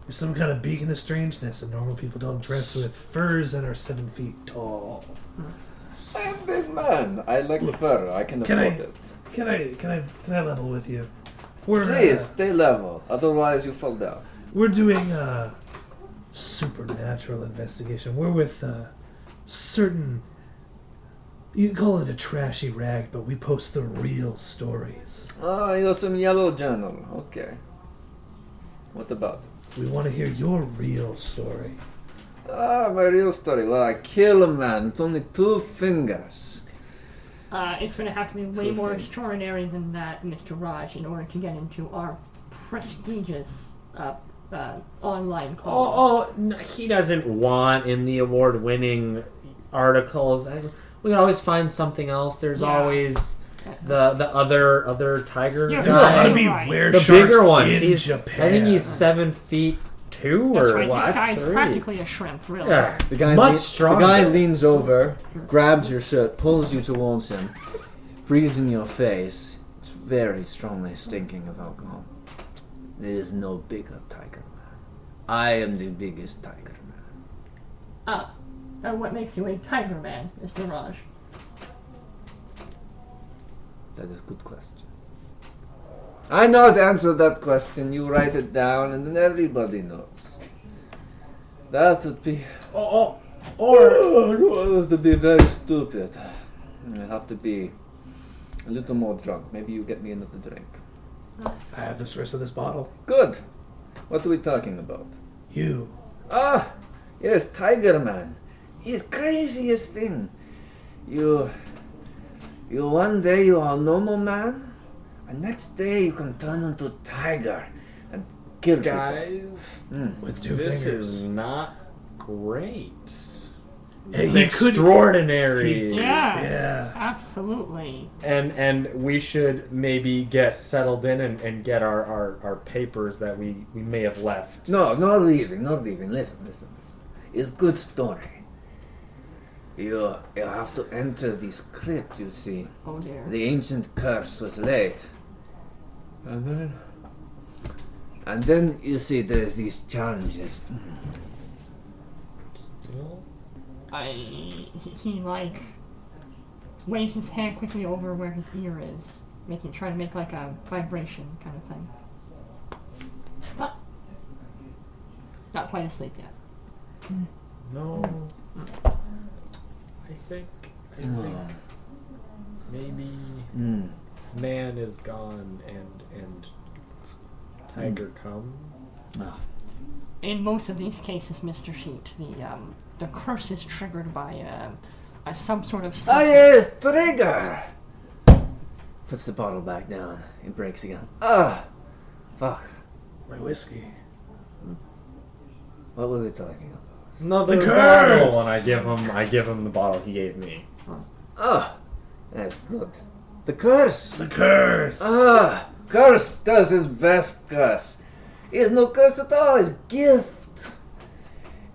You're some kind of beacon of strangeness, and normal people don't dress with furs and are 7 feet tall. I'm a big man. I like fur. I can Can afford I- it. Can I level with you? We're Please, stay level. Otherwise, you fall down. we're doing a supernatural investigation. We're with certain. You can call it a trashy rag, but we post the real stories. Ah, you're some yellow journal. Okay. What about it? We want to hear your real story. Ah, my real story. Well, I kill a man with only 2 fingers. It's going to have to be way more Perfect. extraordinary than that, Mr. Raj, in order to get into our prestigious online call. He doesn't want in the award-winning articles. We can always find something else. There's Yeah. always the other tiger Yeah, There's guy. gotta be Right. were The sharks bigger one. in He's, Japan. I think he's 7'2" That's or right, what? this guy's 3. practically a shrimp, really. Yeah. The guy, Much the stronger. guy leans over, grabs your shirt, pulls you towards him, breathes in your face. It's very strongly stinking of alcohol. There is no bigger tiger man. I am the biggest tiger man. What makes you a tiger man, Mr. Raj? That is a good question. I know the answer to that question. You write it down, and then everybody knows. That would be. Or That would be very stupid. I have to be a little more drunk. Maybe you get me another drink. I have the rest of this bottle. Good. What are we talking about? You. Ah, yes, Tiger Man. He's craziest thing. You one day you are a normal man, and next day you can turn into a tiger and kill people. guys, With 2 this fingers. is not great. Hey, It's extraordinary. Yes, Yeah. absolutely. And we should maybe get settled in and get our papers that we may have left. No, not leaving. Listen. It's a good story. You have to enter this crypt, you see. Oh dear. The ancient curse was laid. And then you see there's these challenges. He like waves his hand quickly over where his ear is, trying to make like a vibration kind of thing. But not quite asleep yet. No. I think maybe man is gone and tiger come. In most of these cases, Mr. Sheet, the curse is triggered by some sort of Ah substance. yes, trigger! Puts the bottle back down. It breaks again. Ah! Fuck. My whiskey. What were we talking about? Another The curse! bottle, and I give him the bottle he gave me. Ah! That's good. The curse! The curse. Ah! Curse is best curse. It's no curse at all, it's gift.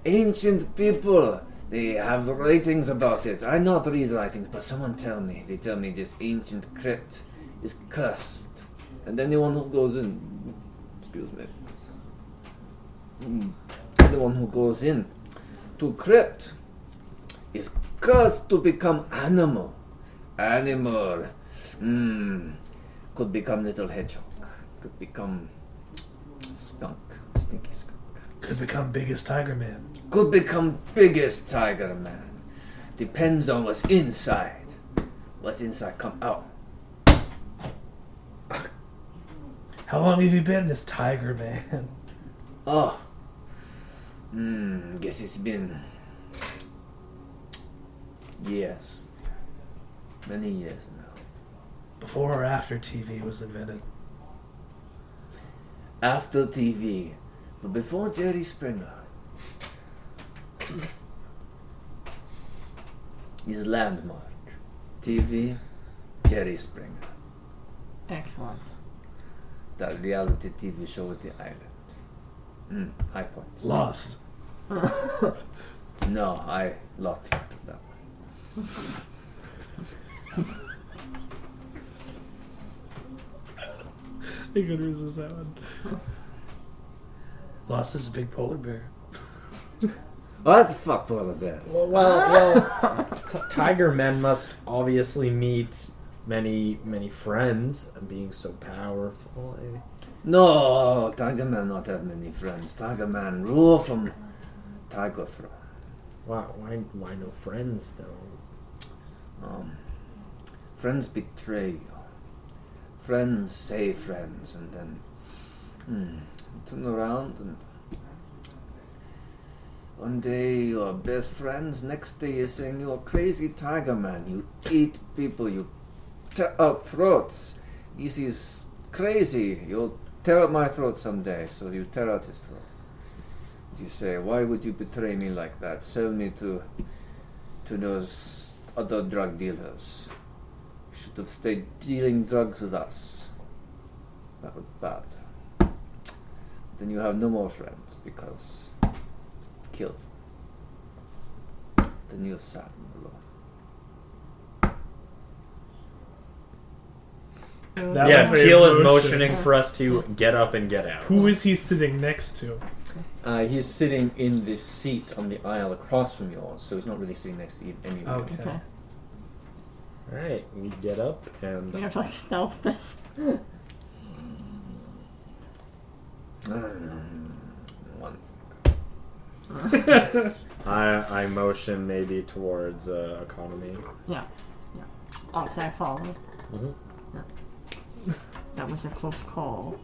Ancient people, they have writings about it. I not read writings, but someone they tell me this ancient crypt is cursed. And anyone who goes in, excuse me, anyone who goes in to crypt is cursed to become animal. Could become little hedgehog. Could become skunk. Stinky skunk. Could become biggest tiger man. Could become biggest tiger man. Depends on what's inside. What's inside come out. How long have you been this tiger man? Oh. Guess it's been years. Many years now. Before or after TV was invented? After TV, but before Jerry Springer. His landmark. TV, Jerry Springer. Excellent. That reality TV show with the island. High points. Lost. No, I lost track of that one. I could resist that one. Lost is a big polar bear. Oh, that's a fuck polar bear. Tiger men must obviously meet many friends, and being so powerful. No, Tiger Man not have many friends. Tiger Man rule from Tiger Throne. Wow, why no friends though? Friends betray you. Friends say friends, and then turn around, and one day you're best friends, next day you're saying you're a crazy Tiger Man. You eat people, you tear out throats. He's crazy. You'll tear out my throat someday, so you tear out his throat. You say, why would you betray me like that? Sell me to those other drug dealers. You should have stayed dealing drugs with us. That was bad. Then you have no more friends because killed. Then you're sad and alone. That Yes, was Keel is emotion. motioning for us to get up and get out. Who is he sitting next to? He's sitting in the seats on the aisle across from yours, so he's not really sitting next to any of you. Okay. Okay. Alright, we get up and We have to like stealth this. One. I motion maybe towards economy. Yeah. Obviously, I followed. Mhm. That was a close call.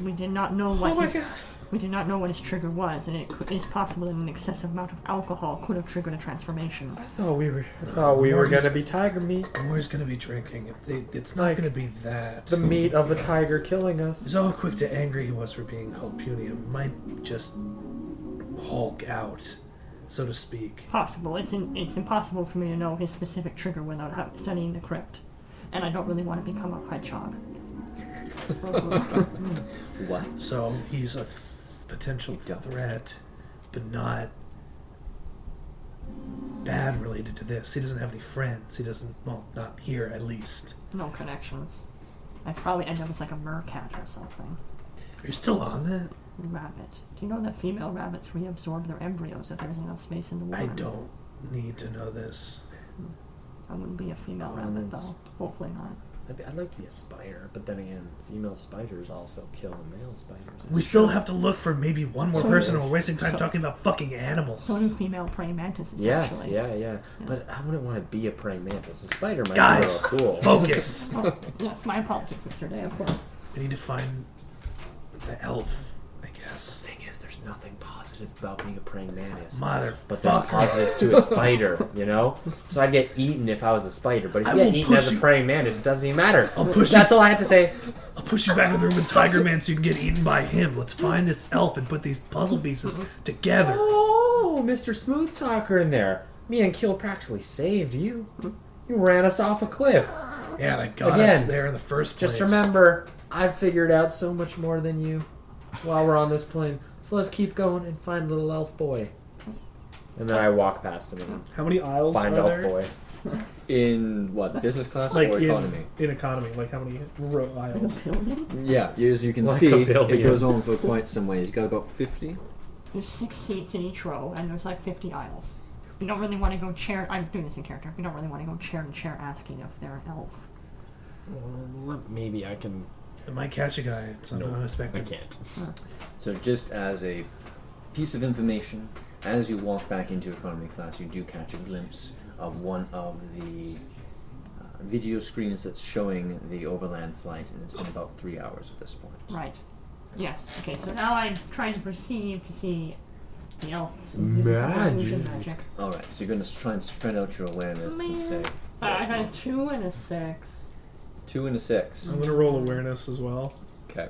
We did not know what we did not know what his trigger was, and it is possible that an excessive amount of alcohol could have triggered a transformation. I thought we were gonna be tiger meat. Moore's gonna be drinking. It's not gonna be that. The meat of a tiger killing us. He's how quick to angry he was for being called puny. It might just Hulk out, so to speak. Possible. It's impossible for me to know his specific trigger without studying the crypt, and I don't really want to become a hedgehog. What? So he's a potential threat, but not bad related to this. He doesn't have any friends. He doesn't, well, not here at least. No connections. I'd probably end up as like a mercat or something. Are you still on that? Rabbit. Do you know that female rabbits reabsorb their embryos if there isn't enough space in the water? I don't need to know this. I wouldn't be a female Oh, rabbit that's- though. Hopefully not. I'd like to be a spider, but then again, female spiders also kill the male spiders. We still have to look for maybe one more So- person, and we're wasting time so- talking about fucking animals. So do female praying mantises, Yes, actually. yeah. Yes. But I wouldn't want to be a praying mantis. A spider might Guys, be a little cool. focus. Oh, yes, my apologies, Mr. Day, of course. We need to find the elf, I guess. The thing is, there's nothing positive about being a praying mantis. But there's Motherfucker. positives to a spider, you know? So I'd get eaten if I was a spider, but if I you get will eaten as push a you- praying mantis, it doesn't even matter. I'll push That's you. all I had to say. I'll push you back to the room with Tiger Man so you can get eaten by him. Let's find this elf and put these puzzle pieces together. Oh, Mr. Smooth Talker in there. Me and Kill practically saved you. You ran us off a cliff. Yeah, they got Again, us there in the first place. Just remember, I've figured out so much more than you while we're on this plane. So let's keep going and find little elf boy. And then I walk past him and How many aisles find are elf there? boy. In what, business class Like or economy? in economy, like how many aisles? Yeah, as you can Like see, a it billion. goes on for quite some ways. He's got about 50. There's 6 seats in each row, and there's like 50 aisles. We don't really want to go chair. I'm doing this in character. We don't really want to go chair to chair asking if they're an elf. Well, maybe I can. I might catch a guy. It's No, I unexpected. can't. So just as a piece of information, as you walk back into economy class, you do catch a glimpse of one of the video screens that's showing the overland flight, and it's been about 3 hours at this point. Right. Yes. Okay, so now I'm trying to perceive to see the elf. Is this illusion magic? Alright, so you're going to try and spread out your awareness and say I got a 2 and a 6. 2 and a 6. I'm gonna roll awareness as well. Okay.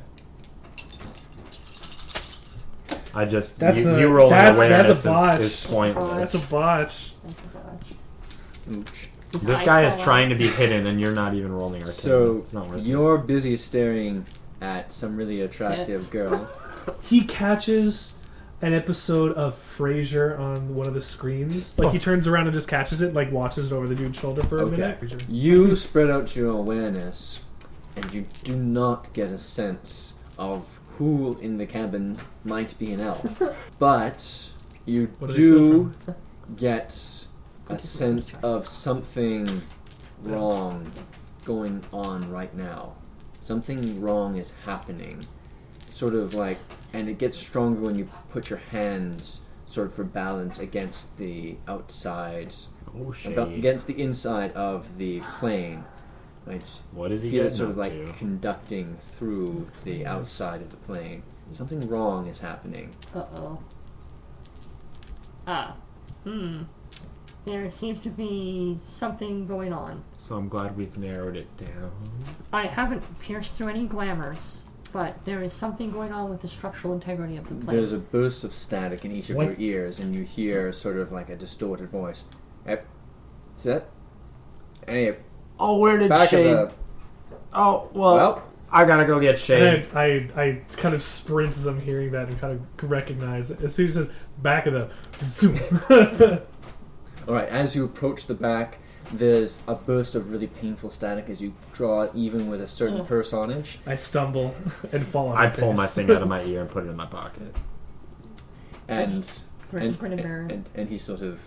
I just That's you rolling that's awareness a botch. is pointless. That's a botch. That's a dodge. Ooch. His This eyes guy is fall trying out. to be hidden, and you're not even rolling arcane. So it's not worth it. you're busy staring at some really attractive Yes. girl. He catches an episode of Frasier on one of the screens. Like he turns around and just catches it, like watches it over the dude's shoulder for a minute. You spread out your awareness, and you do not get a sense of who in the cabin might be an elf. But you do get a sense of something wrong going on right now. Something wrong is happening. Sort of like, and it gets stronger when you put your hands sort of for balance against the outside, against the inside of the plane. Right? What is he feel it getting sort up of like to? conducting through the outside of the plane. Something wrong is happening. Uh-oh. There seems to be something going on. So I'm glad we've narrowed it down. I haven't pierced through any glamours, but there is something going on with the structural integrity of the plane. There's a burst of static in each of your ears, and you hear sort of like a distorted voice. Yep. Is that? Hey, Oh, where did back Shade? of the... Oh, well, I gotta go get Shade. And I kind of sprint as I'm hearing that and kind of recognize it. As soon as it says back of the zoom. Alright, as you approach the back, there's a burst of really painful static as you draw it even with a certain personage. I stumble and fall on I my pull face. my thing out of my ear and put it in my pocket. And Grin and he sort of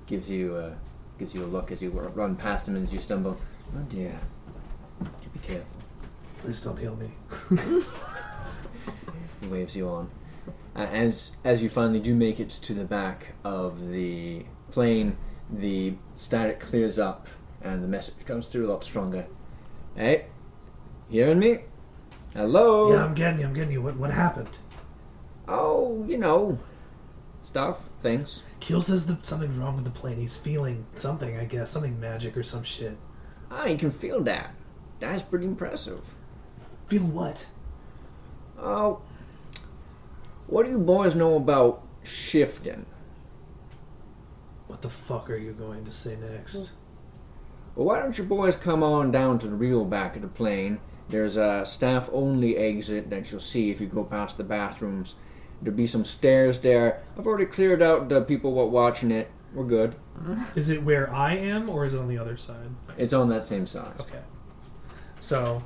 gives you a look as you run past him and as you stumble. Oh dear. You be careful. Please don't heal me. He waves you on. As you finally do make it to the back of the plane, the static clears up and the message comes through a lot stronger. Hey, hearing me? Hello? Yeah, I'm getting you. What happened? Oh, things. Keel says that something's wrong with the plane. He's feeling something, I guess. Something magic or some shit. You can feel that. That's pretty impressive. Feel what? Oh, what do you boys know about shifting? What the fuck are you going to say next? Well, why don't you boys come on down to the real back of the plane? There's a staff-only exit that you'll see if you go past the bathrooms. There'll be some stairs there. I've already cleared out the people what watching it. We're good. Is it where I am, or is it on the other side? It's on that same side. Okay. So,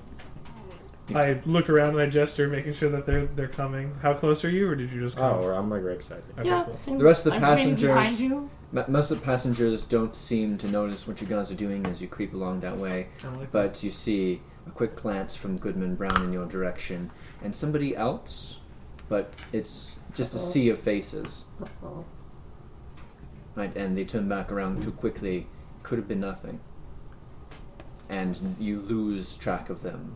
I look around and I gesture, making sure that they're coming. How close are you, or did you just come? Oh, I'm like right beside you. Okay, Yeah, cool. The rest of the I'm right passengers... behind you. Most of the passengers don't seem to notice what you guys are doing as you creep along that way. But you see a quick glance from Goodman Brown in your direction, and somebody else, but it's just a sea of faces. Uh-oh. Right, and they turn back around too quickly. Could have been nothing. And you lose track of them,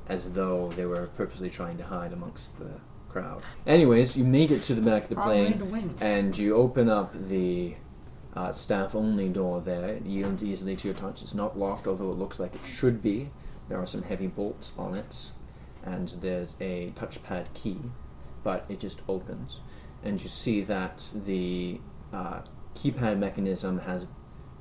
as though they were purposely trying to hide amongst the crowd. Anyways, you make it to the back of the plane, and you open up the staff-only door there. It yields easily to your touch. It's not locked, although it looks like it should be. There are some heavy bolts on it, and there's a touchpad key, but it just opens. And you see that the keypad mechanism has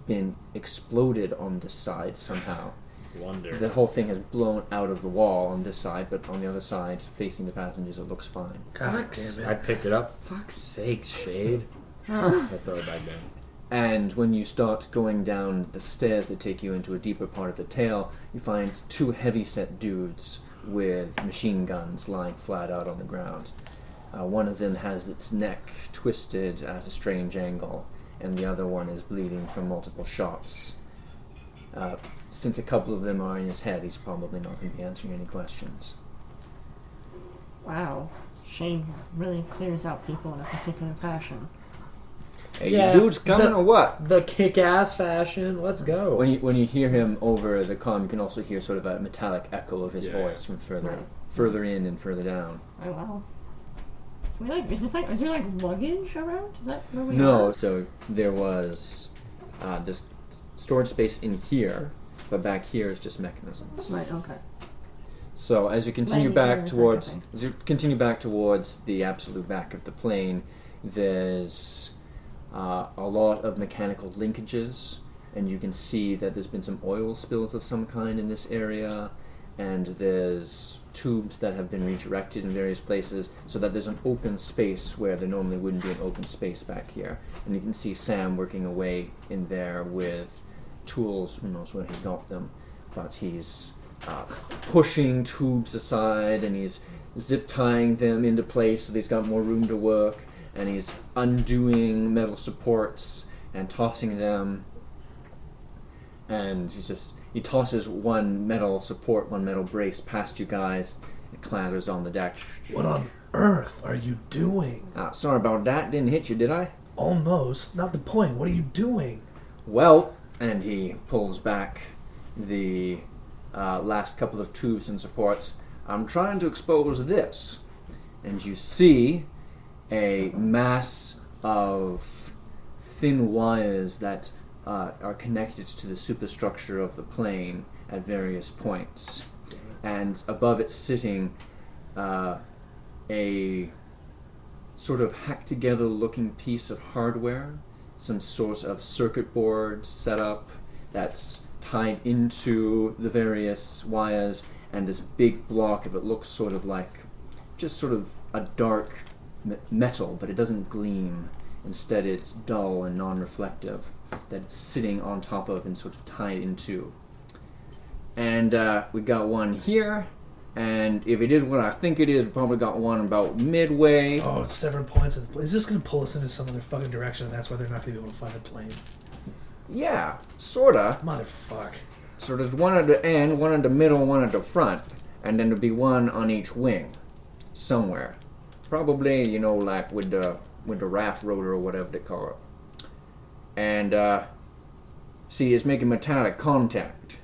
been exploded on this side somehow. Wonder. The whole thing has blown out of the wall on this side, but on the other side, facing the passengers, it looks fine. God damn I it. pick it up. Fuck's sakes, Shade. I throw it back down. And when you start going down the stairs that take you into a deeper part of the tail, you find two heavy-set dudes with machine guns lying flat out on the ground. One of them has its neck twisted at a strange angle, and the other one is bleeding from multiple shots. Since a couple of them are in his head, he's probably not going to be answering any questions. Wow. Shane really clears out people in a particular fashion. Hey, Yeah, you dudes coming or what? The kick-ass fashion. Let's go. When you hear him over the comm, you can also hear sort of a metallic echo of his voice from further in and further down. Oh wow. Is there like luggage around? Is that where we No, are? so there was this storage space in here, but back here is just mechanisms. Right. Okay. So as you continue Landing back gear is like towards the absolute back of the plane, there's a lot of mechanical linkages, and you can see that there's been some oil spills of some kind in this area. and there's tubes that have been redirected in various places so that there's an open space where there normally wouldn't be an open space back here. And you can see Sam working away in there with tools. Who knows where he got them, but he's pushing tubes aside, and he's zip tying them into place so he's got more room to work, and he's undoing metal supports and tossing them, and he tosses one metal support, one metal brace past you guys. It clatters on the deck. What on earth are you doing? Sorry about that. Didn't hit you, did I? Almost. Not the point. What are you doing? Well, and he pulls back the last couple of tubes and supports. I'm trying to expose this. And you see a mass of thin wires that are connected to the superstructure of the plane at various points. And above it sitting a sort of hacked together looking piece of hardware, some sort of circuit board setup that's tied into the various wires, and this big block of it looks sort of like just sort of a dark metal, but it doesn't gleam. Instead, it's dull and non-reflective, that it's sitting on top of and sort of tied into. And we got one here, and if it is what I think it is, we probably got one about midway. Oh, it's several points of the plane. Is this going to pull us into some other fucking direction, and that's why they're not going to be able to find the plane? Yeah, sorta. Motherfuck. So there's one at the end, one at the middle, one at the front, and then there'll be one on each wing, somewhere. Probably, like with the raft rotor or whatever they call it. And see, it's making metallic contact.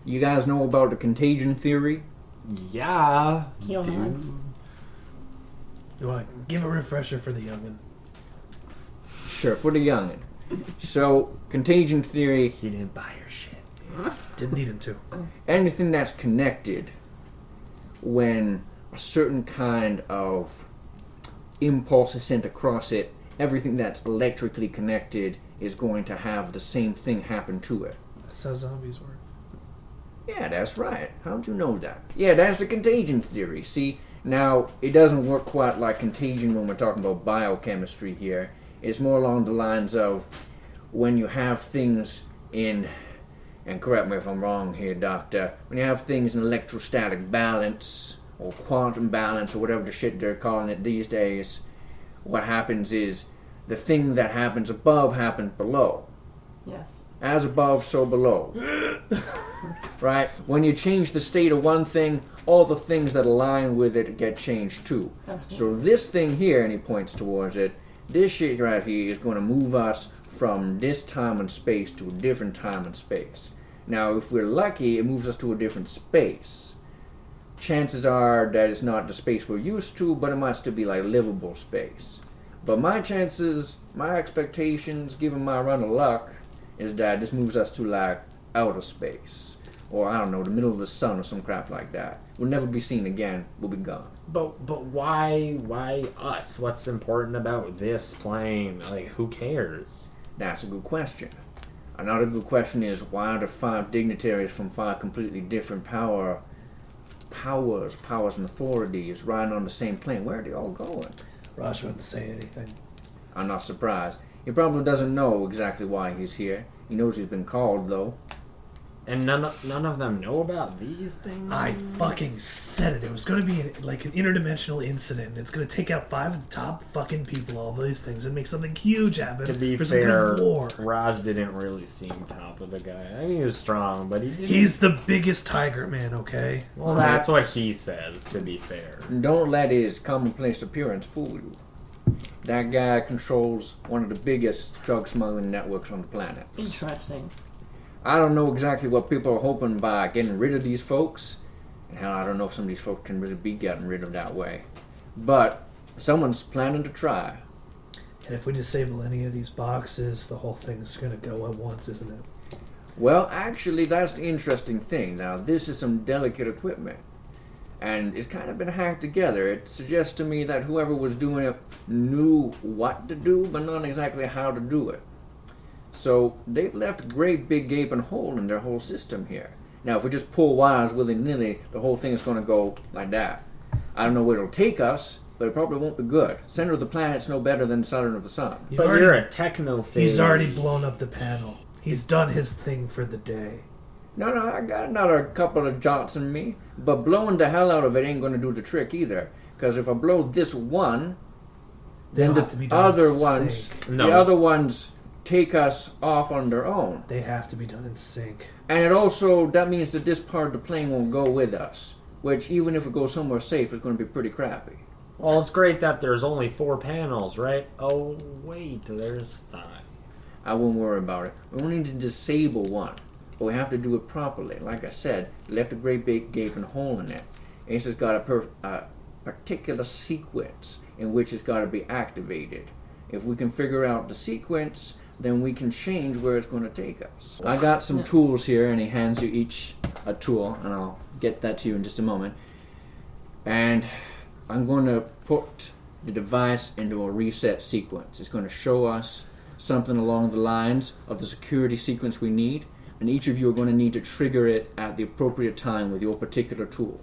You guys know about the contagion theory? Yeah. Heel nods. You want to give a refresher for the youngin'? Sure, for the youngin'. So, contagion theory, He didn't buy your shit. Didn't need him to. anything that's connected, when a certain kind of impulse is sent across it, everything that's electrically connected is going to have the same thing happen to it. That's how zombies work. Yeah, that's right. How'd you know that? Yeah, that's the contagion theory. See, now, it doesn't work quite like contagion when we're talking about biochemistry here. It's more along the lines of when you have things in, and correct me if I'm wrong here, Doctor, when you have things in electrostatic balance, or quantum balance, or whatever the shit they're calling it these days, what happens is the thing that happens above happens below. Yes. As above, so below. Right? When you change the state of one thing, all the things that align with it get changed too. Absolutely. So this thing here, and he points towards it, this shit right here is going to move us from this time and space to a different time and space. Now, if we're lucky, it moves us to a different space. Chances are that it's not the space we're used to, but it might still be like livable space. But my chances, my expectations, given my run of luck, is that this moves us to like outer space. Or I don't know, the middle of the sun or some crap like that. We'll never be seen again. We'll be gone. But why us? What's important about this plane? Like, who cares? That's a good question. Another good question is, why are there 5 dignitaries from 5 completely different powers and authorities riding on the same plane? Where are they all going? Raj wouldn't say anything. I'm not surprised. He probably doesn't know exactly why he's here. He knows he's been called, though. And none of them know about these things? I fucking said it. It was going to be an interdimensional incident. It's going to take out 5 of the top fucking people, all these things, and make something huge happen. To be for some kind fair, of war. Raj didn't really seem top of the guy. I mean, he was strong, but he didn't. He's the biggest tiger man, okay? Well, that's what he says, to be fair. Don't let his commonplace appearance fool you. That guy controls one of the biggest drug smuggling networks on the planet. Interesting. I don't know exactly what people are hoping by getting rid of these folks. And hell, I don't know if some of these folks can really be getting rid of that way. But someone's planning to try. And if we disable any of these boxes, the whole thing's going to go at once, isn't it? Well, actually, that's the interesting thing. Now, this is some delicate equipment. And it's kind of been hacked together. It suggests to me that whoever was doing it knew what to do, but not exactly how to do it. So they've left a great big gaping hole in their whole system here. Now, if we just pull wires willy-nilly, the whole thing is going to go like that. I don't know where it'll take us, but it probably won't be good. Center of the planet's no better than the center of the sun. But you're a technophage. He's already blown up the panel. He's done his thing for the day. No, I got another couple of jots in me, but blowing the hell out of it ain't going to do the trick either. Because if I blow this one, then They'll have to be the done other in ones, sync. the other ones take us off on their own. They have to be done in sync. And it also, that means that this part of the plane won't go with us. Which, even if it goes somewhere safe, is going to be pretty crappy. Well, it's great that there's only 4 panels, right? Oh, wait, there's 5. I won't worry about it. We only need to disable one. But we have to do it properly. Like I said, left a great big gaping hole in it. It's just got a particular sequence in which it's got to be activated. If we can figure out the sequence, then we can change where it's going to take us. I got some tools here, and he hands you each a tool, and I'll get that to you in just a moment. And I'm going to put the device into a reset sequence. It's going to show us something along the lines of the security sequence we need, and each of you are going to need to trigger it at the appropriate time with your particular tool.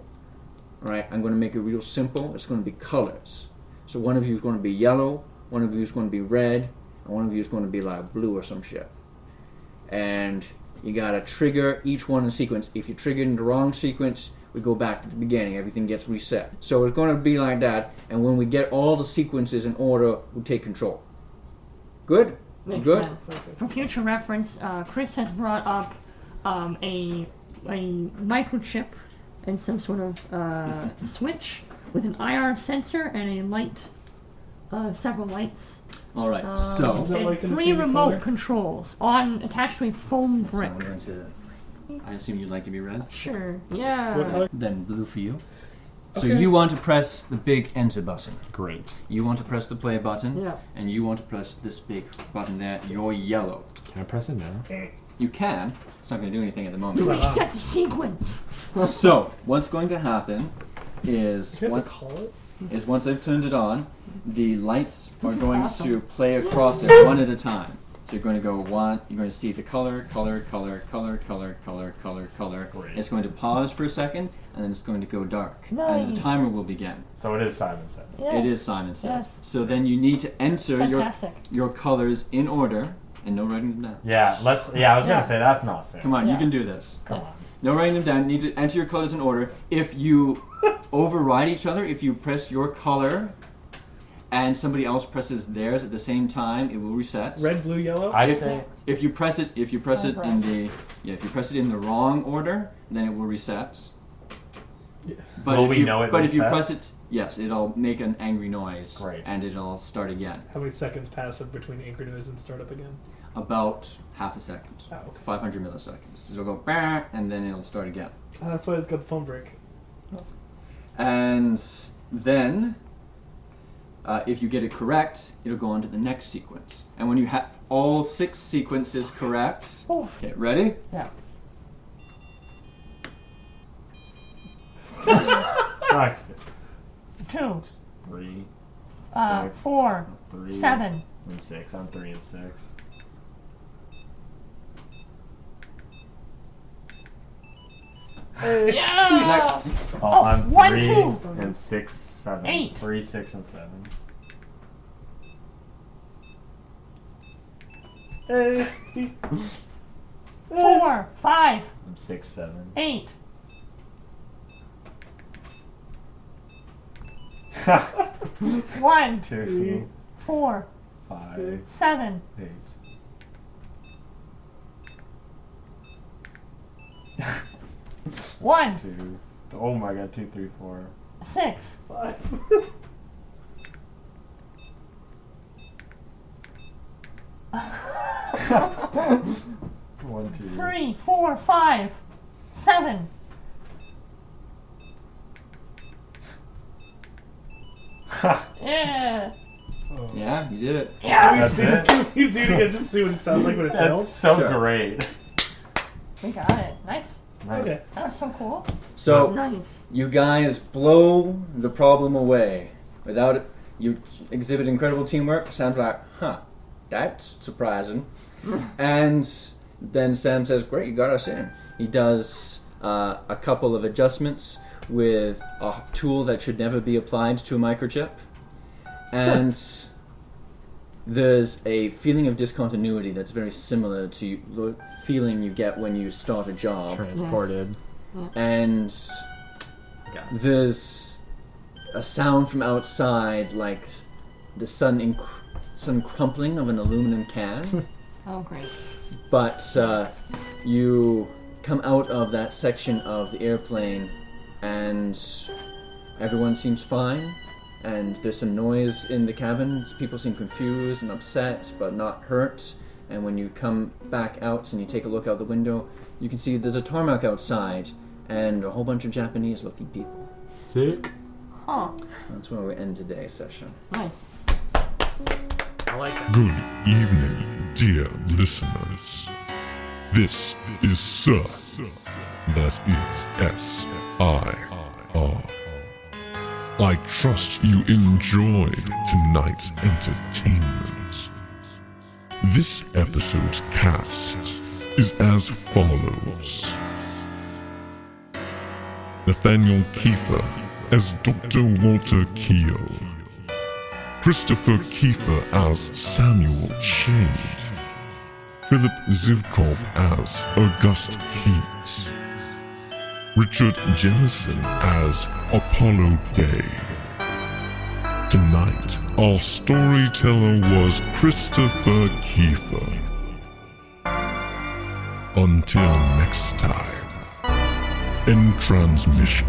Alright, I'm going to make it real simple. It's going to be colors. So one of you is going to be yellow, one of you is going to be red, and one of you is going to be like blue or some shit. And you got to trigger each one in sequence. If you trigger in the wrong sequence, we go back to the beginning. Everything gets reset. So it's going to be like that, and when we get all the sequences in order, we take control. Good? Makes Good? sense. For future reference, Chris has brought up a microchip and some sort of switch with an IR sensor and a light, several lights. All right. Is that And like in the 3 TV remote player? controls attached to a foam So brick. I'm going to. I assume you'd like to be red. Sure. Yeah. What color? Then blue for you. So Okay. you want to press the big enter button. Great. You want to press the play button. Yeah. And you want to press this big button there. You're yellow. Can I press it now? You can. It's not going to do anything at the moment. Reset the sequence. So what's going to happen is You have once, to call it? once I've turned it on, the lights are This is going awesome. to play across it one at a time. So you're going to go one. You're going to see the color. Great. It's going to pause for a second, and then it's going to go dark, and the Nice. timer will begin. So it is Simon Says. Yes. It is Simon Says. Yes. So then you need to enter Fantastic. your colors in order, and no writing them down. Yeah, I was Yeah. gonna say that's not fair. Come on, you Yeah. can do this. Come on. No writing them down. You need to enter your colors in order. If you override each other, if you press your color and somebody else presses theirs at the same time, it will reset. Red, blue, yellow? I If- say If you press it in the if you press it in the wrong order, then it will reset. Yeah. But Will if we you, know it But if you resets? press it, yes, it'll make an angry noise. Great. And it'll start again. How many seconds pass between anchor noise and startup again? About half a second. Oh, okay. 500 milliseconds. So it'll go bah, and then it'll start again. Oh, that's why it's got the phone break. And then, if you get it correct, it'll go on to the next sequence. And when you have all 6 sequences correct, Oof. okay, ready? Yeah. 5, 2, 3, 4, 3, 7. and 6. I'm 3 and 6. Yeah. Next. Oh, I'm 1, 3 2. and 6, 7. 8. 3, 6, and 7. Hey. 4, 5, I'm 6, 7. 8. 1, 2, 4, 5, 7. 8. 1, 2. Oh my god, 2, 3, 4. 6. 1, 2. 3, 4, 5, 7. Yeah. Yeah, you did it. Yes. That's it? You do it again just to see what it sounds like when it That's fails? so Sure. great. We got it. Nice. Nice. Okay. That was so cool. So, Nice. you guys blow the problem away. Without it, you exhibit incredible teamwork. Sam's like, huh, that's surprising. And then Sam says, great, you got us in. He does a couple of adjustments with a tool that should never be applied to a microchip. And there's a feeling of discontinuity that's very similar to the feeling you get when you start a job. Transported. And there's a sound from outside, like the sudden crumpling of an aluminum can. Oh, great. But you come out of that section of the airplane, and everyone seems fine. And there's some noise in the cabin. People seem confused and upset, but not hurt. And when you come back out and you take a look out the window, you can see there's a tarmac outside and a whole bunch of Japanese-looking people. Sick. Huh. That's where we end today's session. Nice. I like that. Good evening, dear listeners. This is S.I.R. That is S-I-R. I trust you enjoyed tonight's entertainment. This episode's cast is as follows. Nathaniel Keefer as Dr. Walter Keel. Christopher Keefer as Samuel Shade. Philip Zivkov as August Heat. Richard Jellison as Apollo Day. Tonight, our storyteller was Christopher Keefer. Until next time, in transmission.